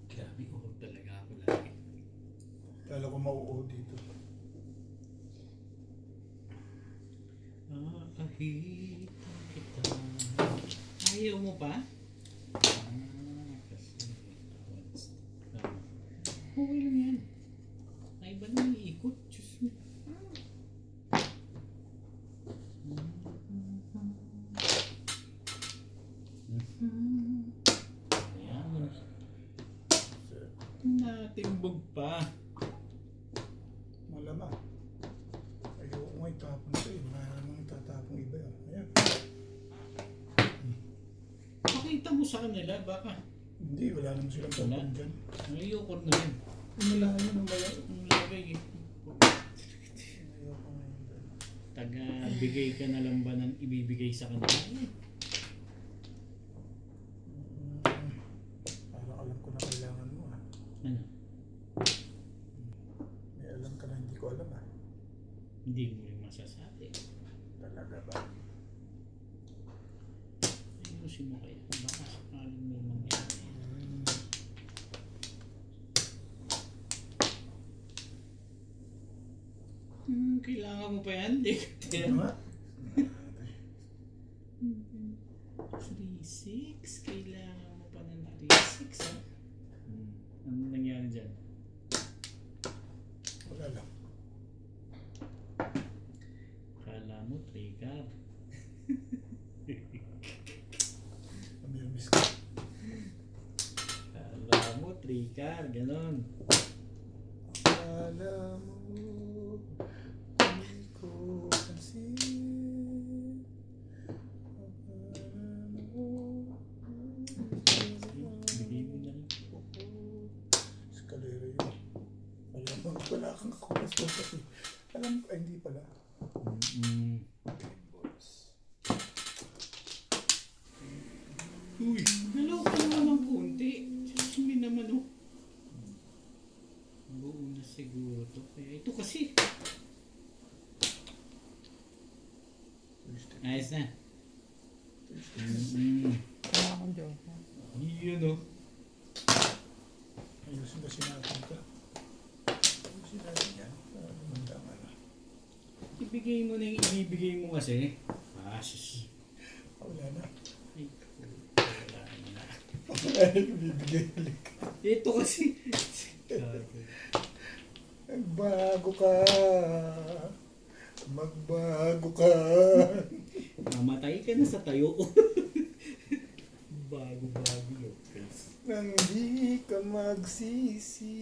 Grabe ko talaga ako lagi. Kala ko mauuod dito. Ahitan kita. Ayaw mo pa? Kasi okay lang yan. Ay ba nang iikot? Diyos mo. Ayan. Natimbog pa. Malamang. Ayoko nga itapon ito eh. Wala namang tatapong iba yun. Ayan. Pakita mo sa kanila, baka. Hindi, wala naman silang tapon dyan. Ayoko na yan. Wala yun, wala. Ang lagay eh. Ayoko nga yun. Taga-bigay ka na lang ba ng ibibigay sa kanila? Parang alam ko na kailangan mo ah. Ano? May alam ka na hindi ko alam ah. Hindi mo rin masasabi. Talaga ba? Ayusin mo kaya. Baka sakaling may mangyari. Kailangan mo pa yan? Hindi. Ano nga? 3-6? Kailangan mo pa ng 3-6 ha? Ano nangyari dyan? Wala lang. trigger. Amirmis ko. Kala mo, trigger, ganon. Alam mo, hindi ko pansin. Alam mo, Bigay mo na lang. eskalera yun. Alam mo, wala kang kakulas ko kasi. Alam ko, ay hindi pala. Uy, nalaw ka naman ng konti. Sumi naman oh. Buo na siguro to. Kaya ito kasi. Ayos na. Wala akong joke. Yun oh. Ayusin kasi natin ka. Ayusin natin yan. Tama na. Ibigay mo na yung ibibigay mo kasi. Sus. Wala na. Ay, wala na. Wala na yung bibigay ulit. Ito kasi. Magbago ka. Magbago ka. Mamatay ka na sa tayo. Bago-bago yung face. Nang di ka magsisi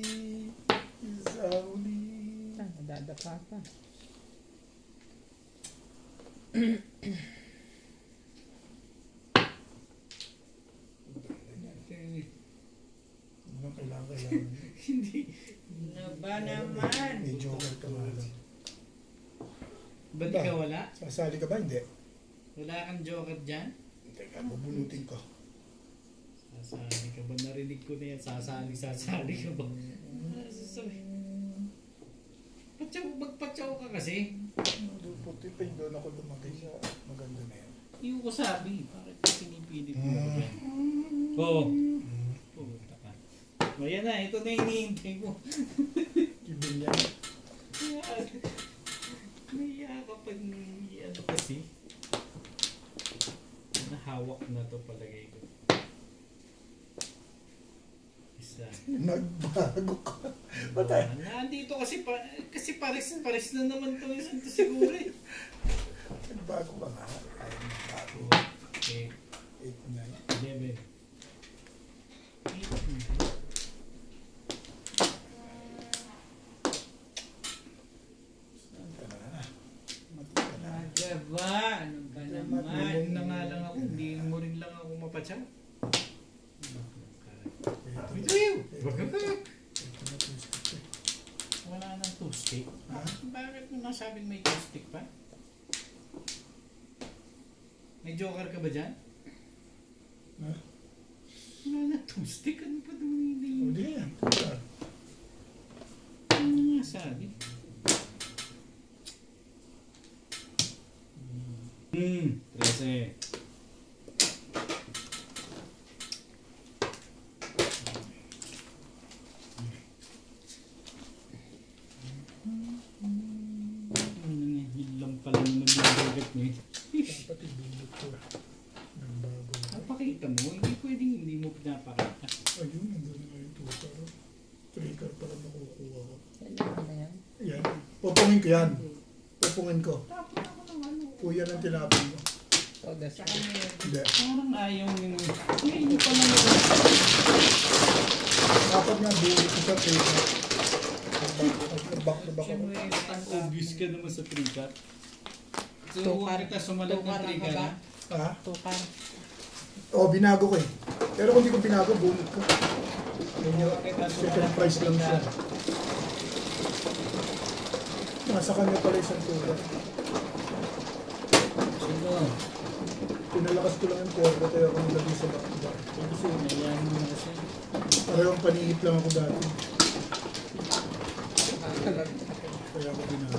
sa huli. Nadadapa pa. Ano kailangan? Hindi. Na ba naman? May joker ka nga lang. Ba't ikaw wala? Sasali ka ba? Hindi. Wala kang joker dyan? Teka, mabunutin ko. Sasali ka ba? Narinig ko na yan. Sasali ka ba? Sasabi. Magpatsaw ka kasi. Puti pa yung doon ako lumagay sa maganda na yan. Yung ko sabi. Bakit pinipilit mo ba yan? Oo. Pumunta ka. O yan na. Ito na hinihintay mo. Kibin yan. Naiya ka pag ano kasi. Nahawak na to palagay ko. Isa. Nagbago ka. Patay. Nandito kasi pares na naman to yung santo siguro eh. Nagbago ka nga. Ay, nagbago. Okay. 8, 9. 11. Saan ka na? Mati ka na. Magaba, ano ba naman? Lumong na nga lang ako. Hindi mo rin lang ako mapatsaw. Wala nang two-stick. Ha? Bakit mo nasabing may two-stick pa? May joker ka ba dyan? Ha? Wala na two-stick. Ano pa doon O hindi? di yan. Ano nga sabi? Hmm, 13. Yun lang pala naman yung budget niya. Dapat ibulot ko. Nagbago na. Napakita mo, hindi pwedeng hindi mo pinapakita. Ayun, nandun na yung tutor. Trigger pala makukuha ko. Kailangan na yan. Yan. Pupungin ko yan. Pupungin ko. Tapos ako ng ano. Kuya ng tinapin mo. So, that's Saka na yun. Hindi. Parang ayaw nyo. Hindi pa naman. Dapat nga bulot ko sa trigger. Nagbak na baka. Siyempre, Obvious ka naman sa trigger. So, Tukar. huwag kita sumalat Tukar ng ang trigger baba. ha? Ha? Tukar. Oo, binago ko eh. Pero kung di ko binago, bulot ko. Yun yung Kita second price lang siya. Nasa kanya pala isang tulad. Sino? Pinalakas ko lang yung corda kaya ako nilagay sa back-to-back. Kasi nayan mo na kasi. Parehong paningit lang ako dati. Kaya ako binago.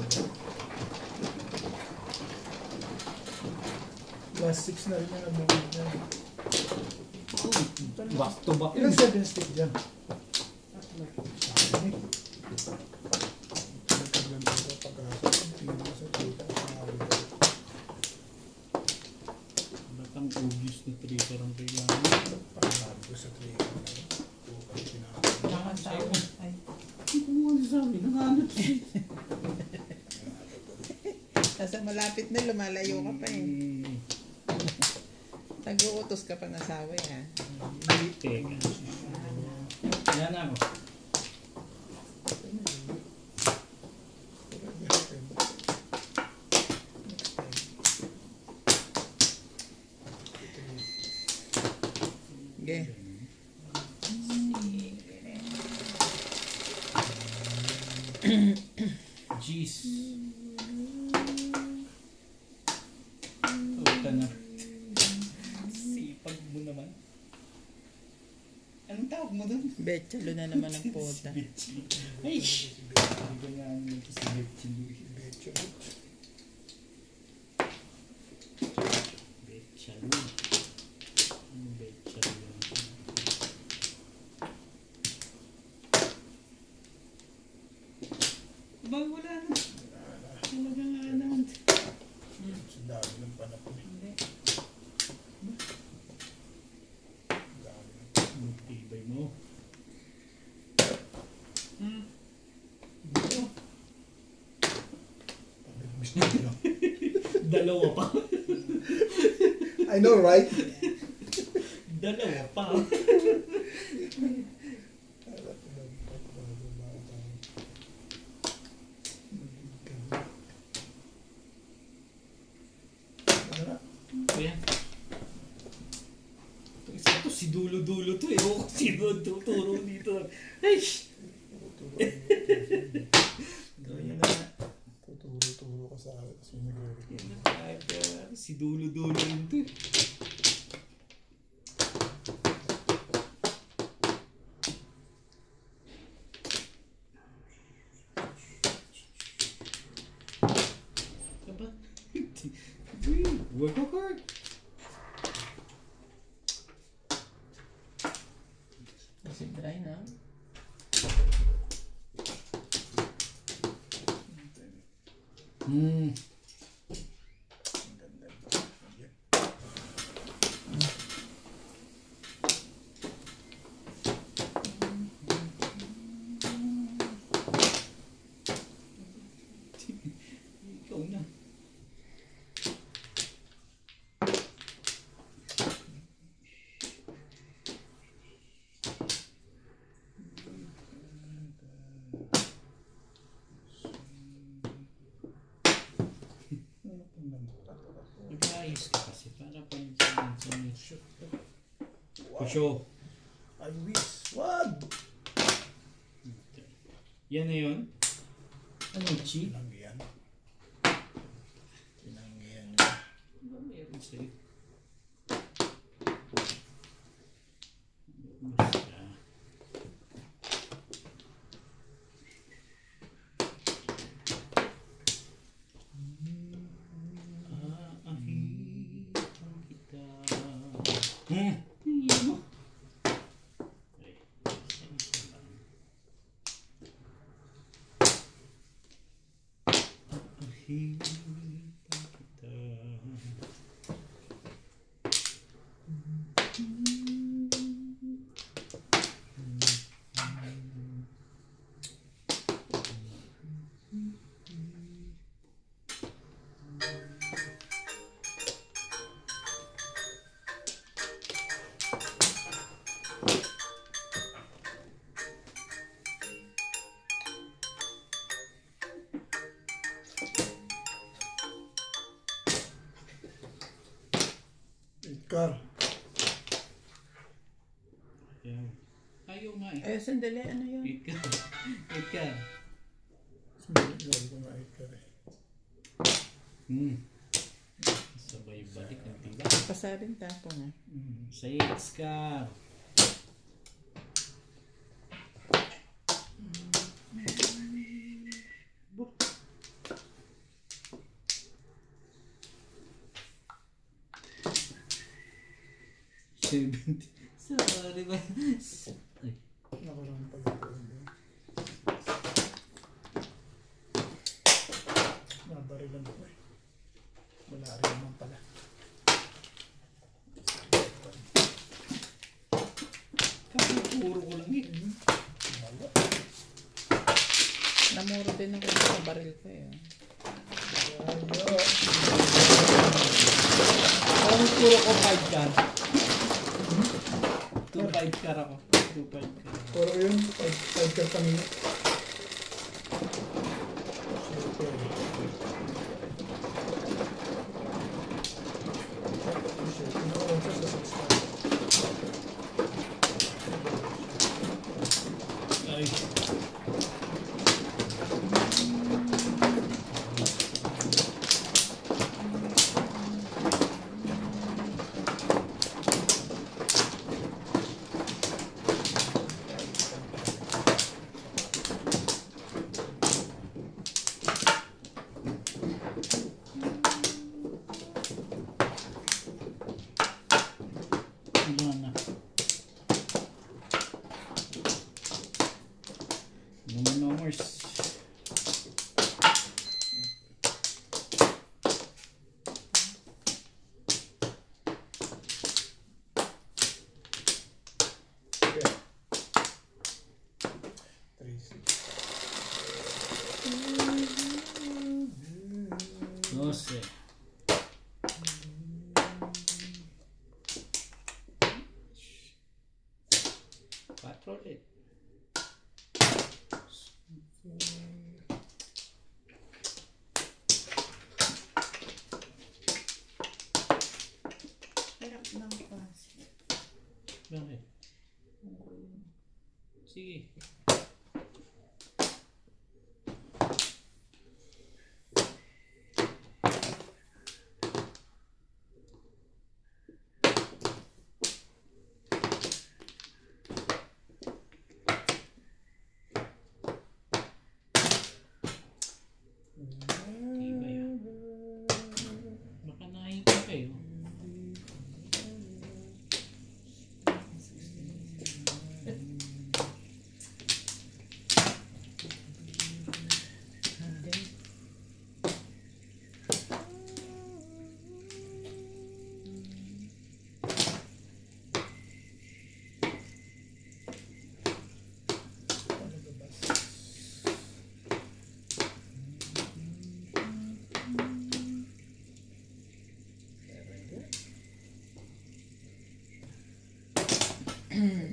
Last 6 na rin yung nabulot niya. Back to back. Ilang 7 stick dyan? Batang obvious na trigger ang kailangan. Kailangan sa akin. Ay, Hindi ko mo sabi, nakahanap siya. Nasa malapit na, lumalayo ka pa eh. Nag-uutos ka pa ng asawa ha. Teka. Yan na ako. Okay. Jeez. Puta na. Sipag mo naman. Anong tawag mo dun? Betsalo na naman ang puta. Ay! Hindi ko nga ano ito si Betchalo. Betchalo. Ano Betchalo yan? Ba, wala na. Talaga nga naman. Sa dami ng panapon eh. Magtibay mo. Dalawa pa. I know, right? Dalawa pa. Ayan. Itong isa to, si dulo-dulo to eh. O, sino tuturo dito. Ay! Gawin na. Tuturo ka sa akin. Kasi nag-record. Si dulo-dulo rin to eh. Aba? Work hard. Kasi dry na. Ikaw na. Nag-ayos ka kasi para pansin shoot. Kusyo. I wish. Wag! Yan na yun? Ano, chi? Tinanggihan. Tinanggihan. Ano meron sa'yo? Basta. Aahitan kita. Yan mo. Ay, isa lang. Aahitan kita. Car. Ayaw. Ayaw nga eh. Ay, sandali. Ano yun? Wait ka. Wait ka. Lagi ko nga car eh. Sabay balik ng tila. Pasabing tapo na. Sa X-Car. Sorry ba? Ay. Nakarang pag-record. Nabarilan ko eh. Wala rin naman pala. Kapupuro ko lang eh. Wala. Namuro din ako sa baril ko eh. Ayaw. puro ko 5 car. 2-5 car ako. 2-5 car. Puro yun, 5 car kami. Super. Pinaka-oras sa 6 car. Ay. Ano na? No more. Yeah. 3-6. 12. Patro ulit. Hirap ng kasi. Bakit? Sige. Tibay ah. Baka nahipa kayo.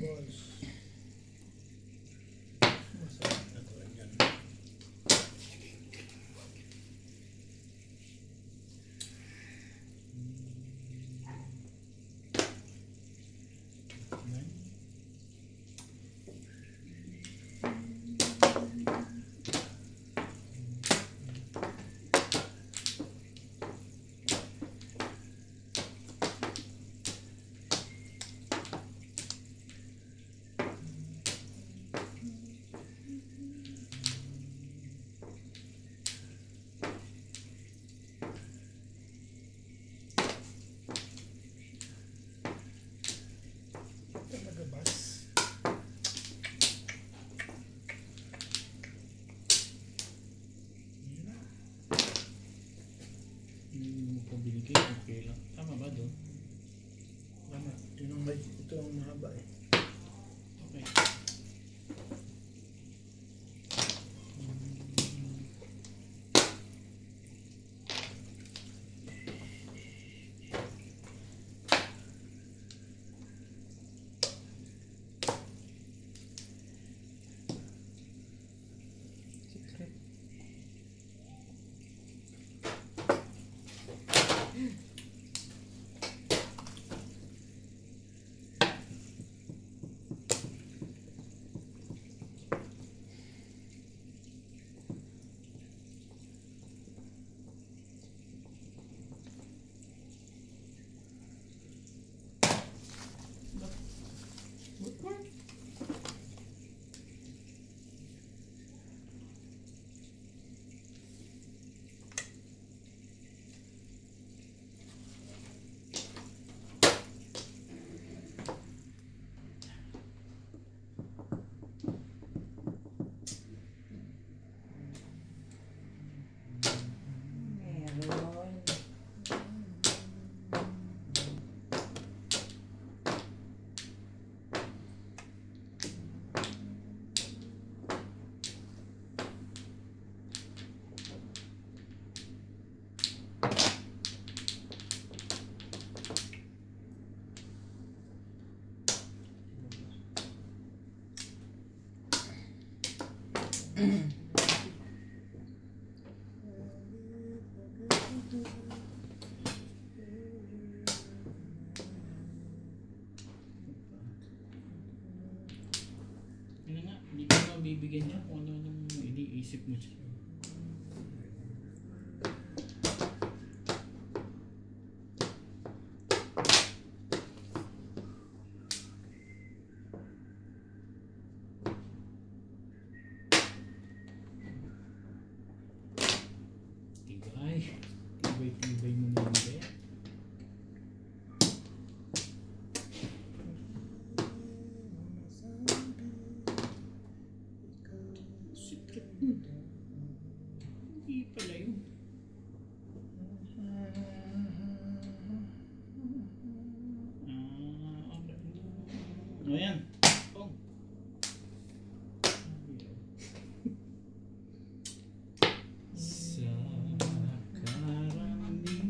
Balls. Masarap na to yan. Talaga bas. Yun na. Kung binigay, okay lang. Tama ba doon? Tama. Ito ang mahaba eh. Okay. Ano nga, hindi ko na bibigyan niya kung ano-anong iniisip mo siya. Tibay. Tibay mo naman ba yan? Secret nun. Hindi pala yun. Okay. O yan. Oh. Sa karamihan to'y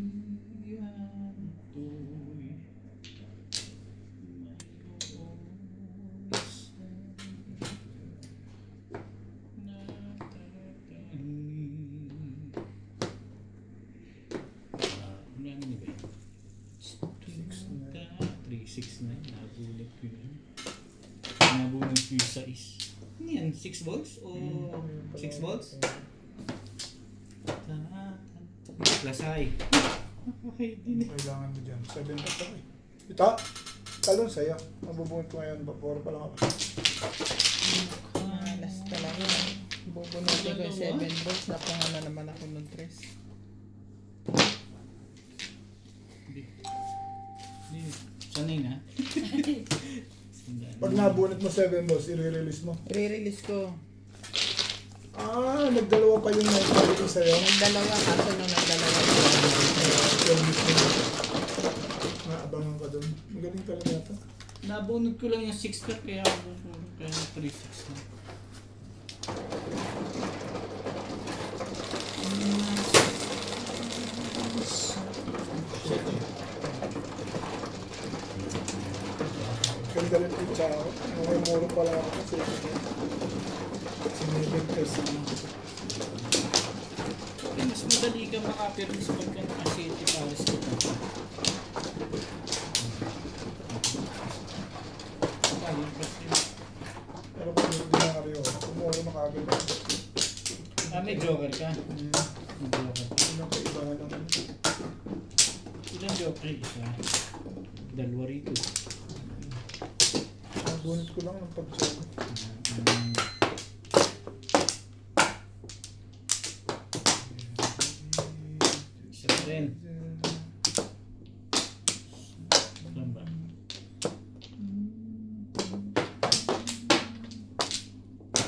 nabulat ko yun. Nabulat ko yung size. Ano yan? 6 volts? O 6 volts? Lasay. Okay, din eh. Kailangan mo dyan. 7 volts ako eh. Ito, talon sa'yo. Mabubuhin ko ngayon. Bapor pa lang ako. Alas talaga. Bubunutin ko yung 7 volts. Napunga na naman ako ng 3. Hindi. Sanay na. Pag nabunot mo 7 volts, i-release mo. I-release ko. Ah, nagdalawa pa yung nagdalawa sa'yo. Nagdalawa, kaso nung nagdalawa. Yung mismo. Naabangan ka doon. Magaling talaga ito. Nabunod ko lang yung 6 cut kaya ako kaya 3-6 na. Ganda rin pizza ako. Namumuro pa lang ako kasi sinibig kasi. Mas madali ka makapirmis pagka naka-city pares ka na. Ayun kasi. Pero kung hindi na kayo, tumuro na kagad ako. May joker ka? May joker ka. Ano ka iba na naman? Ilang joker? Isa. Dalawa rito. Nabunot ko lang ng pag-check. Isa pa rin. Ilan ba?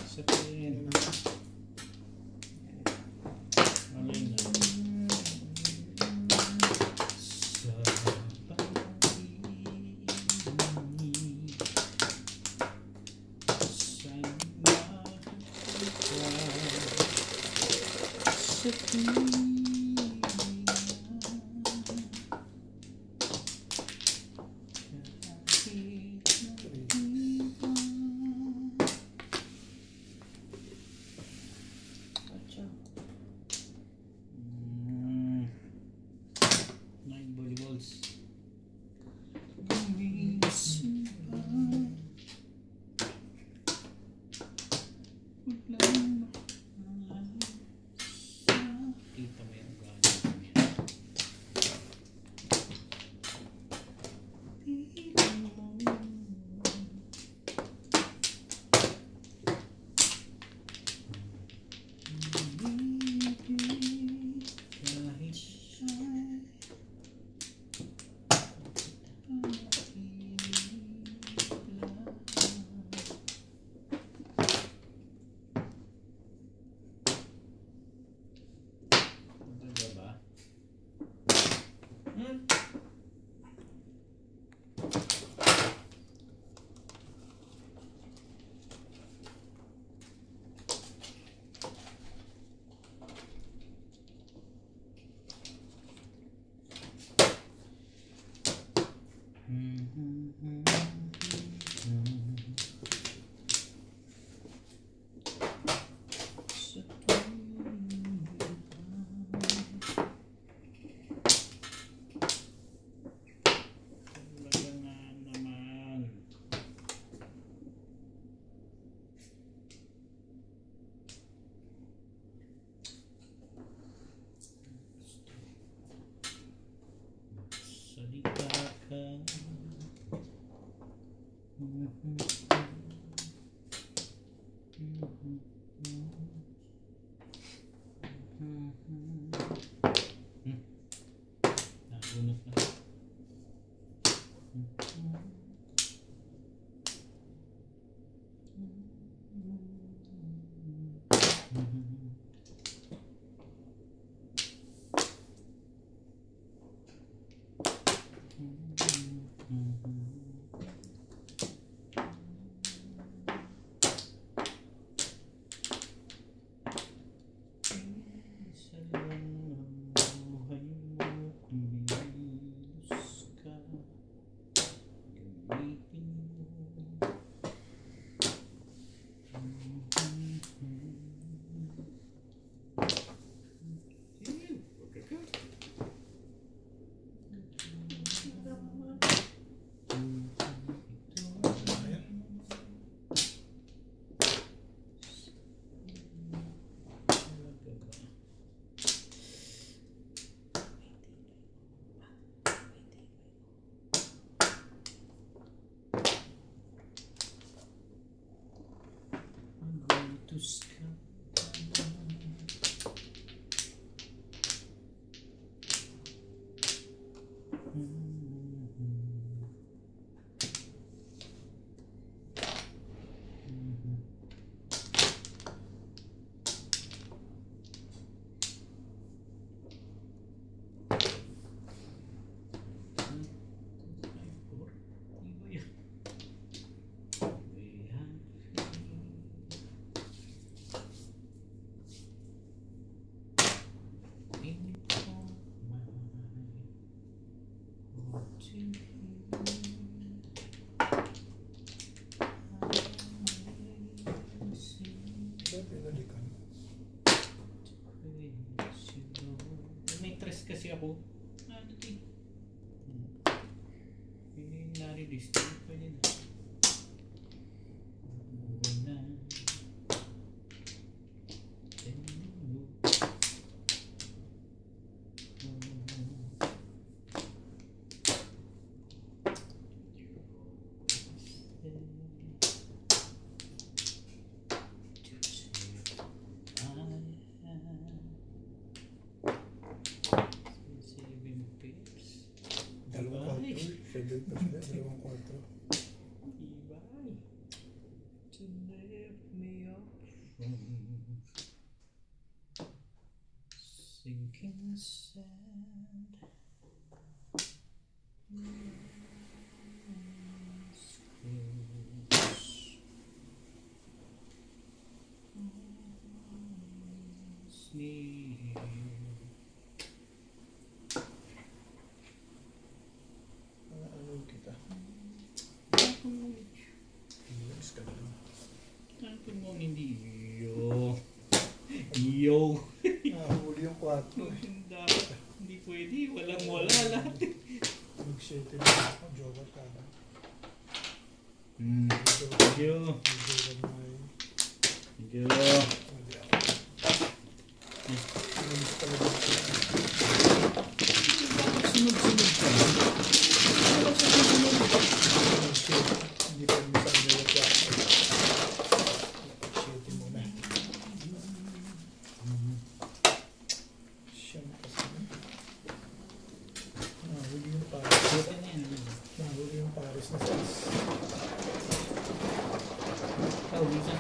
Isa pa rin. Alay na. Sa Nine volleyballs. Kita mo yung gano'n niya. Isa lang ang buhay mo, kumilos ka, gamitin mo. May stress kasi ako. Ano ito eh? Yung nare-list. Pwede na. Wala. Dalawang kwarto. Ibay. To lift me up from sinking sand. Near Ano kita? Yes, ka na. Ano mo hindi yo Nahuli yung kwarto. hindi pwede, walang wala lahat. Mag-settle na ako, jowa ka na. Yo sunod-sunod ka. Hindi pa yung isang jowa ka. Settle mo na. Siyam kasi. Nahuli yung Paris. Nahuli yung Paris na size. Bisa.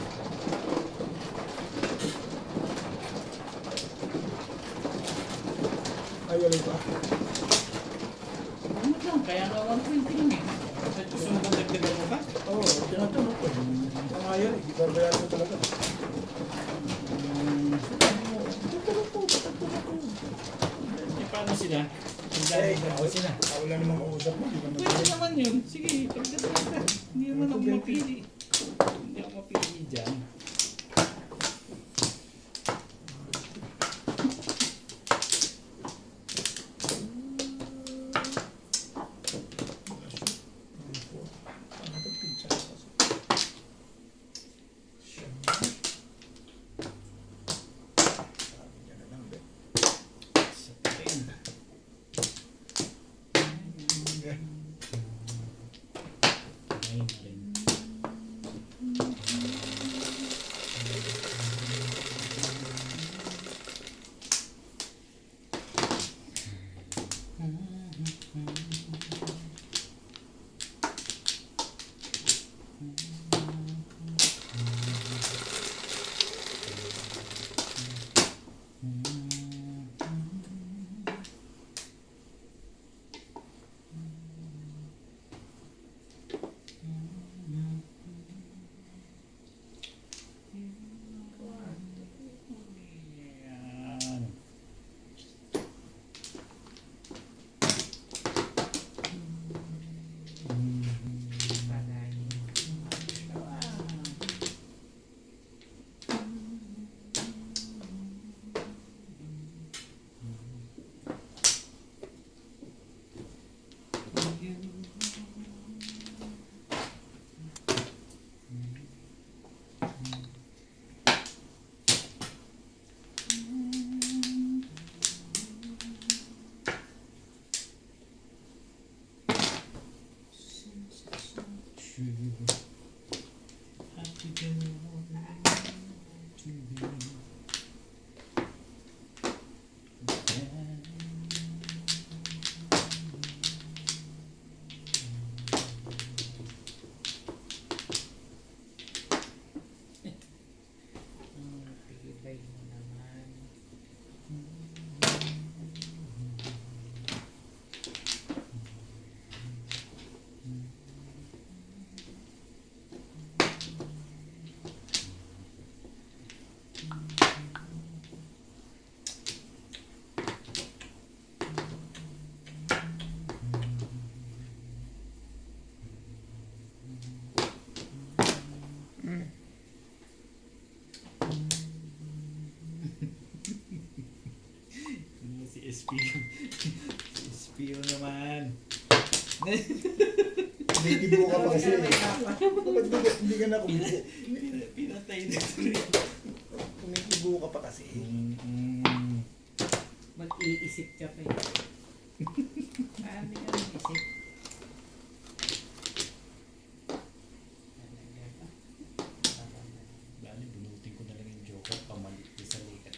Ay, wala pa. Ano lang, kaya nga 120 lang eh. Gusto mo bang dagdagan mo pa? Oo, tinatanong ko. Ngayon, hindi ba bayaran mo talaga? Paano sila? Eh, Paano sila? ako lang naman kausap mo, di ba Pwede naman yun. Sige, pagdadaan ka. Hindi naman ako mapili. Hindi ako mapili dyan. Espiyo naman. Kumikibo ka pa kasi. Ba't hindi ka na kumikibo? Pinatay na tuloy. Kumikibo ka pa kasi. Mag-iisip ka pa eh. Paano ka mag-isip? Bali, bunutin ko na lang yung joker. Pamalit ko sa likat.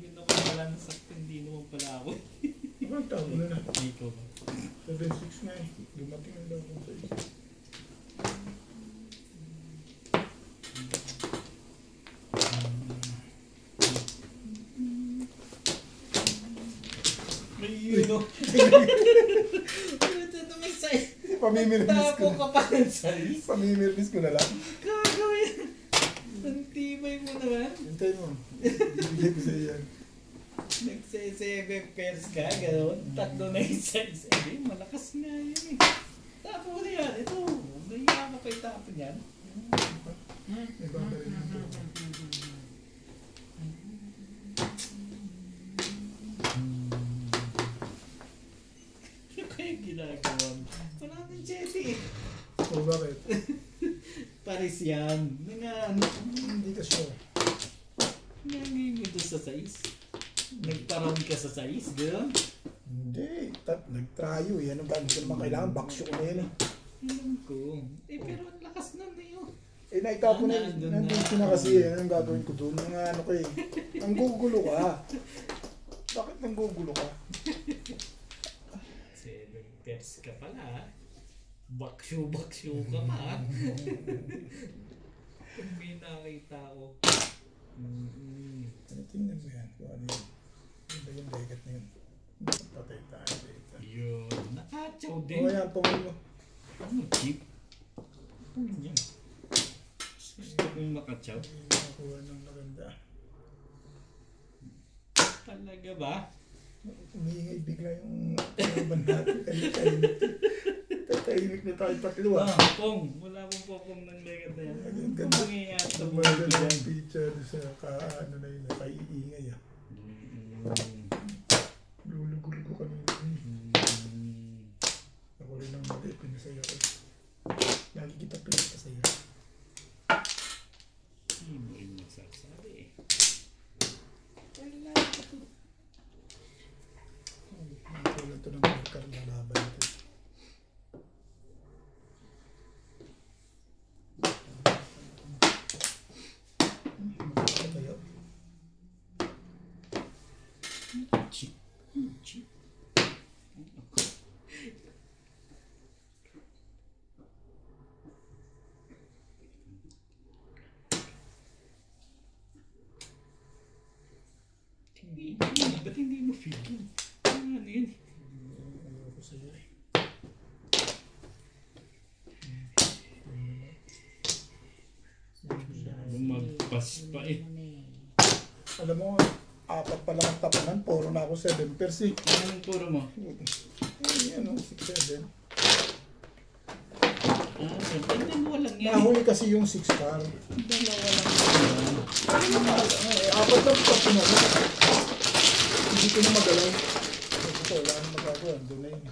Yun ako pala nasaktan, hindi naman pala ako. Ang tawag mo na. Ikaw ba? 7-6 na eh. Dumating ang daw kung sa isa. Ayun o. Ito na may size. Pamimirmis ko Tapo na. ka pa ng size. Pamimirmis ko na lang. Gagawin. Ang tibay mo naman. Hintay mo. Bibigay ko sa iyo yan. Nagse-7 pairs ka, gano'n. Tatlo na yung size. Eh, malakas nga yun eh. Tapo na yan. Ito. Nahiya ka pa itapon yan. May babarin mo ito. Ano kaya ginagawa mo? Wala nang jetty eh. O bakit? Paris yan. Ano? Hindi ka sure. Nangyayang mo doon sa size. Nagparound ka sa size, gano'n? Hindi. Nag-tryo eh. Ano ba? Hindi ko naman kailangan. Backshow ko na yan eh. Alam ko. Eh, pero ang lakas nun eh. Oh. Eh, naitapo na. Nandun Nandun ko na kasi eh. Anong gagawin ko doon? Ang ano ko eh. Ang gugulo ka. Bakit nang gugulo ka? 7 pairs ka pala. Baksyo ka pa. Kung may nakita ko. Ano, tingnan mo yan. Kung ano yun. Ano ba yung legat na yun? Patay tayo dito. Yun. Nakatsaw din. O yan, pamay mo. Ano, cheap? Ano yan? Gusto ko yung makatsaw. Hindi nakakuha ng maganda. Talaga ba? Umiingay bigla yung kalaban natin. Tatahimik na tayo tatlo ah. Pong. Wala pong popong ng legat na yan. Ang ganda. Pong iyata mo. Maganda yung picture sa ano na yun. Kaiingay ah. Lulugur ko kanina. Ako rin ang mali. Pinasaya ko. Lagi kita pinasaya. Hindi mo rin magsasabi eh. Wala. Wala ito ng marker na laban ito. Tayo. Cheap. Cheap. Ba't hindi mo feel yun? Ano yun? Ayoko sa'yo eh. Lumagpas pa eh. Alam mo, 4 pa lang ang tapanan. Puro na ako 7 pairs eh. Anong puro mo? Ano, 6-7. Dalawa lang yan. Nahuli kasi yung 6 car. Dalawa lang yan. Ano na, 4 lang pa pinag. Hindi ko na magalaw. Ito, wala nang magagawa. Doon na yun.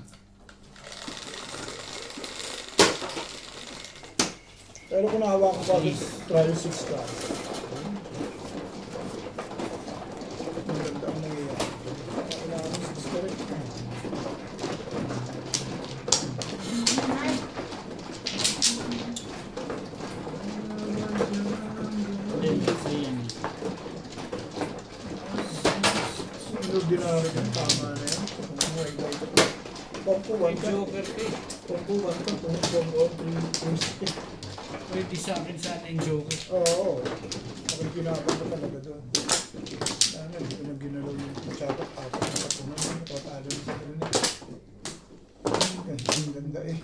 Pero kung nahawakan ko agad, try 6 car. Ang ganda ang nangyayari. Kailangan ng 6 car eh. Ordinary yung tama na yan. Pangko 1 ka. Joker ka eh. Pangko 1 ka. Pangko 3. Pwede sa akin sana yung Joker. Oo. Ako ginagawa ko talaga doon. Sana hindi ko na ginalaw yung masyadok. Apat na katunan. Nakatalo na sa ganun eh. Ang ganda eh.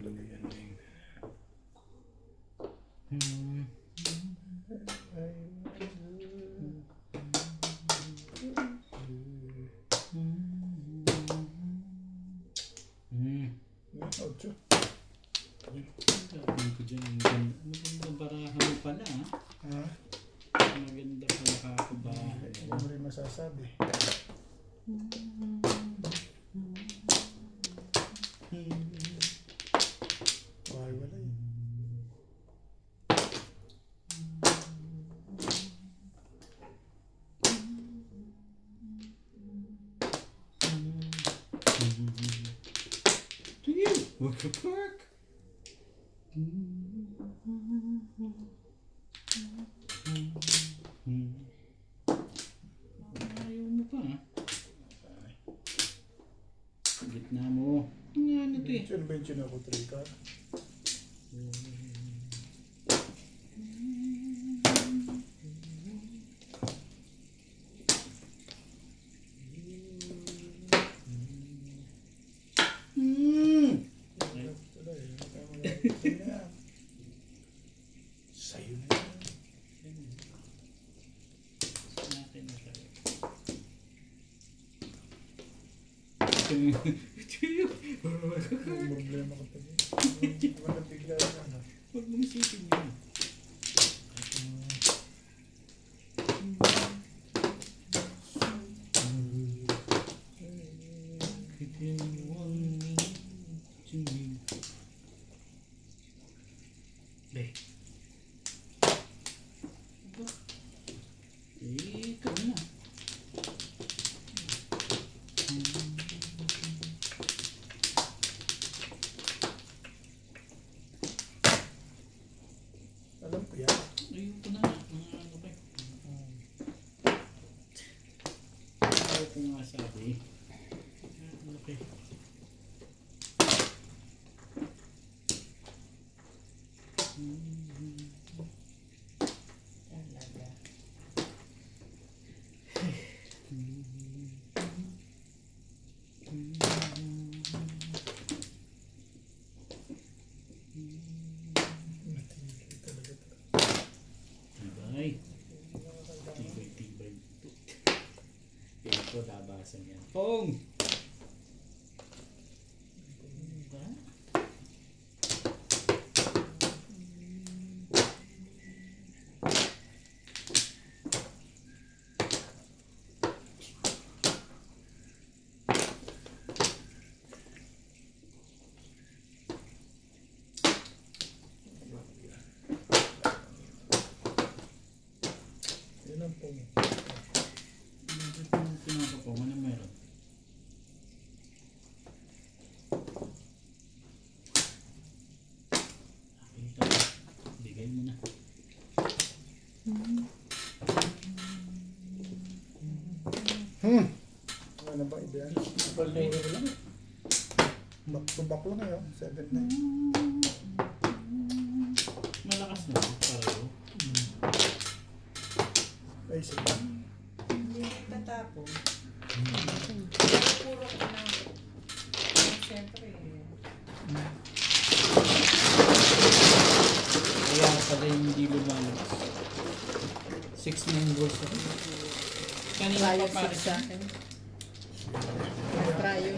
Dalian lang. Ocho. Sabi ko dyan, magandang barahan mo pala, ha? Maganda pala kakabahan. Hindi mo rin masasabi. Wala eh. To you, walk the park. Ayaw mo pa, ha? Gitna mo. Ano to eh? Bench ako, Trika. Sa'yo na yan. Natin na tayo. May problema ka pa din. Walang bigla na. Huwag mong isipin yun. Ikaw na. Alam ko yan. Ayoko na. Mga ano kayo. Ayoko nga sabi. Okay. Matigil talaga. Tibay. Tibay. Ito labasan yan. Pong! Diba? Yun ang pong. Pinapapungan na meron. Ito. Bigay mo na. Ano ba iba yan? Balik. Back to back lang ngayon. 7 na. Malakas na. Pareho. Ay, sige. Hindi nagtatapon. Puro ko na. Siyempre, Kaya pala hindi lumalabas. 6-9 volts ako. Kanina Prayo pa pare 6 sa akin. Prayo.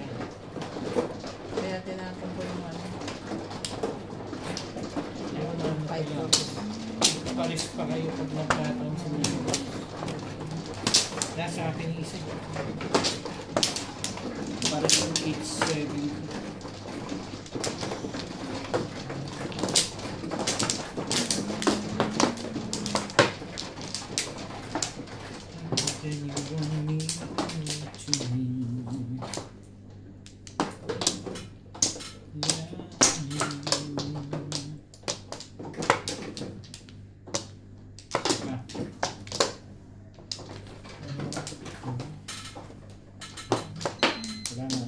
Kaya tinapon ko yung ano. 5 volts. Paris pa kayo pag nagkataon sa mga. Nasa akin yung isa. Paris yung 8-7. Then you want me to me. Wala na.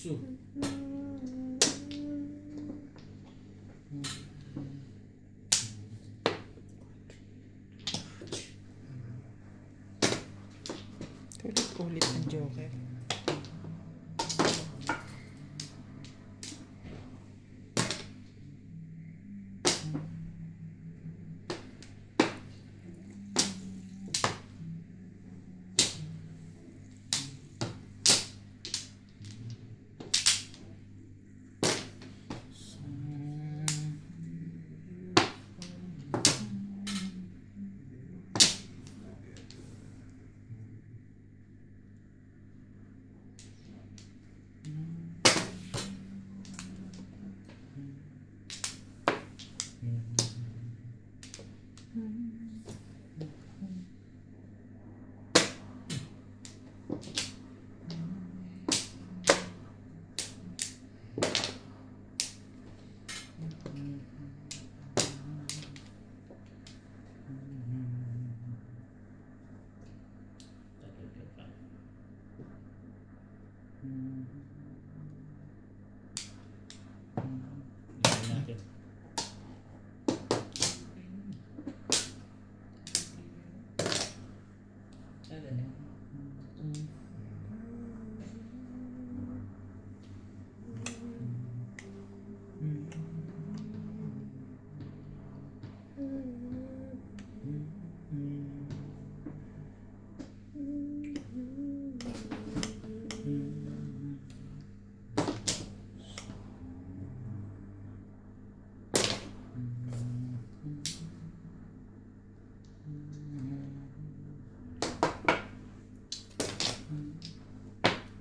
So. Ulit ang Joker.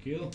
Kill.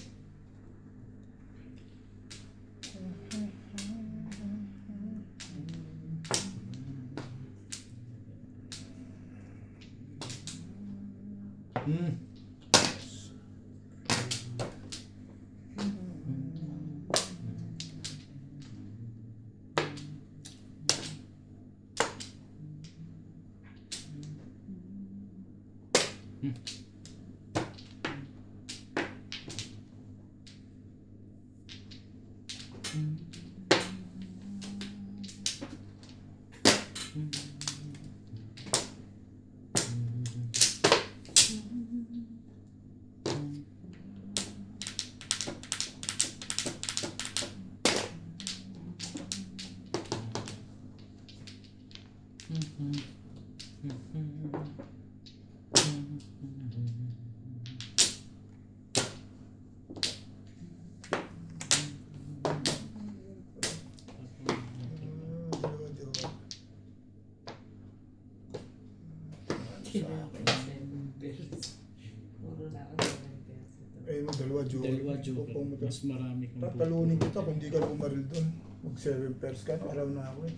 Dalawa joker. Dalawa joker. Mas marami kang Tatalunin kita kung di ka bumaril doon. Mag 7 pairs ka, araw na ako eh.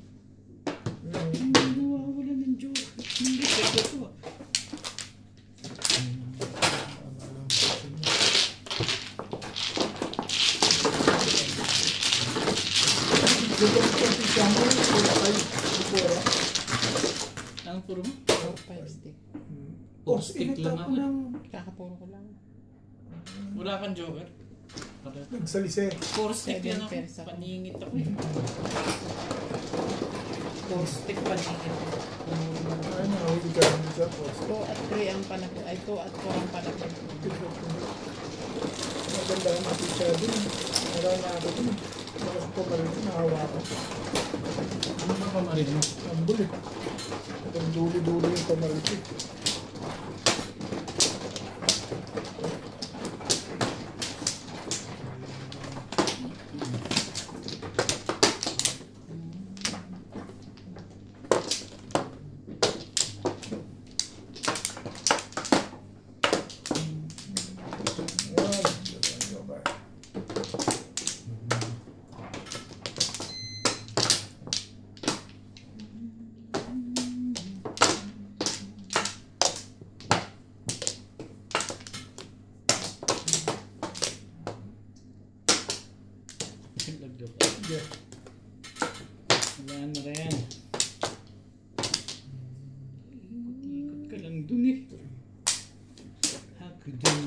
Nawawala ng joker. Hindi ka ito. Ang puro mo? 5 stick. Oh, stick lang ako. Kakapuro ko lang. Wala kang joker? Nagsalisay. 4 stick lang ako. Pairs ako. Paningit ako eh. 4 stick paningit. Ay, nakahuli ka lang sa post. 2 at 3 ang panapit. Ay, 2 at 4 ang panapit. Maganda ang matitsa din. Araw na ako din. Tapos po marin ko, nakawa ko. Ano ba pamarin mo? Ang bulit. Ang duli-duli yung pamarin ko. Yeah. Wala na rin. Ikot-ikot ka lang dun eh. Ako daw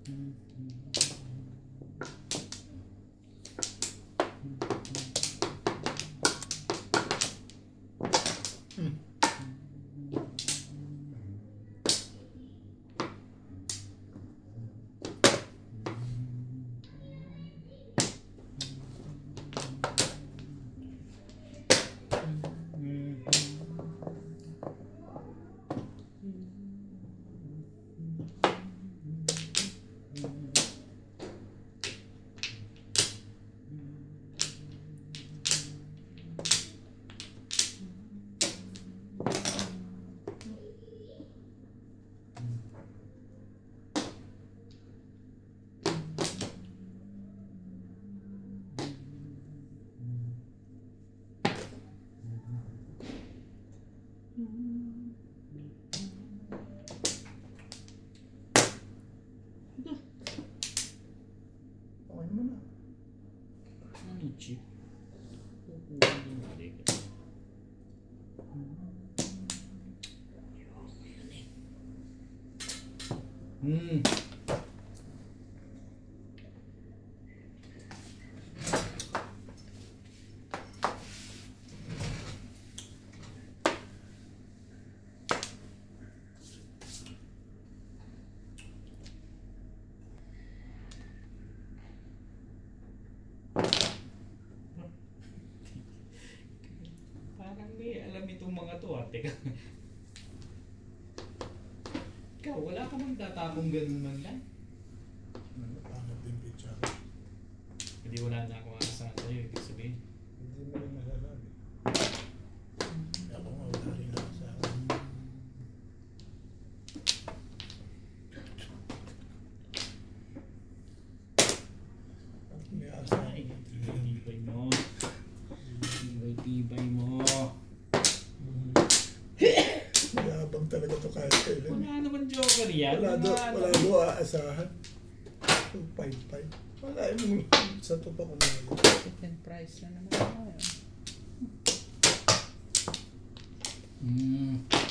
Okay naman na. Ano chip? Kukuha din balik. Parang may alam itong mga to ah. Teka. Ikaw, wala ka bang tatapong ganun man lang? Ano, pangit din picture. Hindi wala na akong aasahan sa'yo. Ibig sabihin. Hindi mo rin masasabi. Ako nga wala rin ako sa akin. May asahan. Ay, tibay mo. Tibay mo. Mayabang talaga to kahit kailan. Wala naman joker yan. Wala Wala do aasahan. 255. Wala mo sa to pa kumayo. Chicken price na naman tayo. Mm.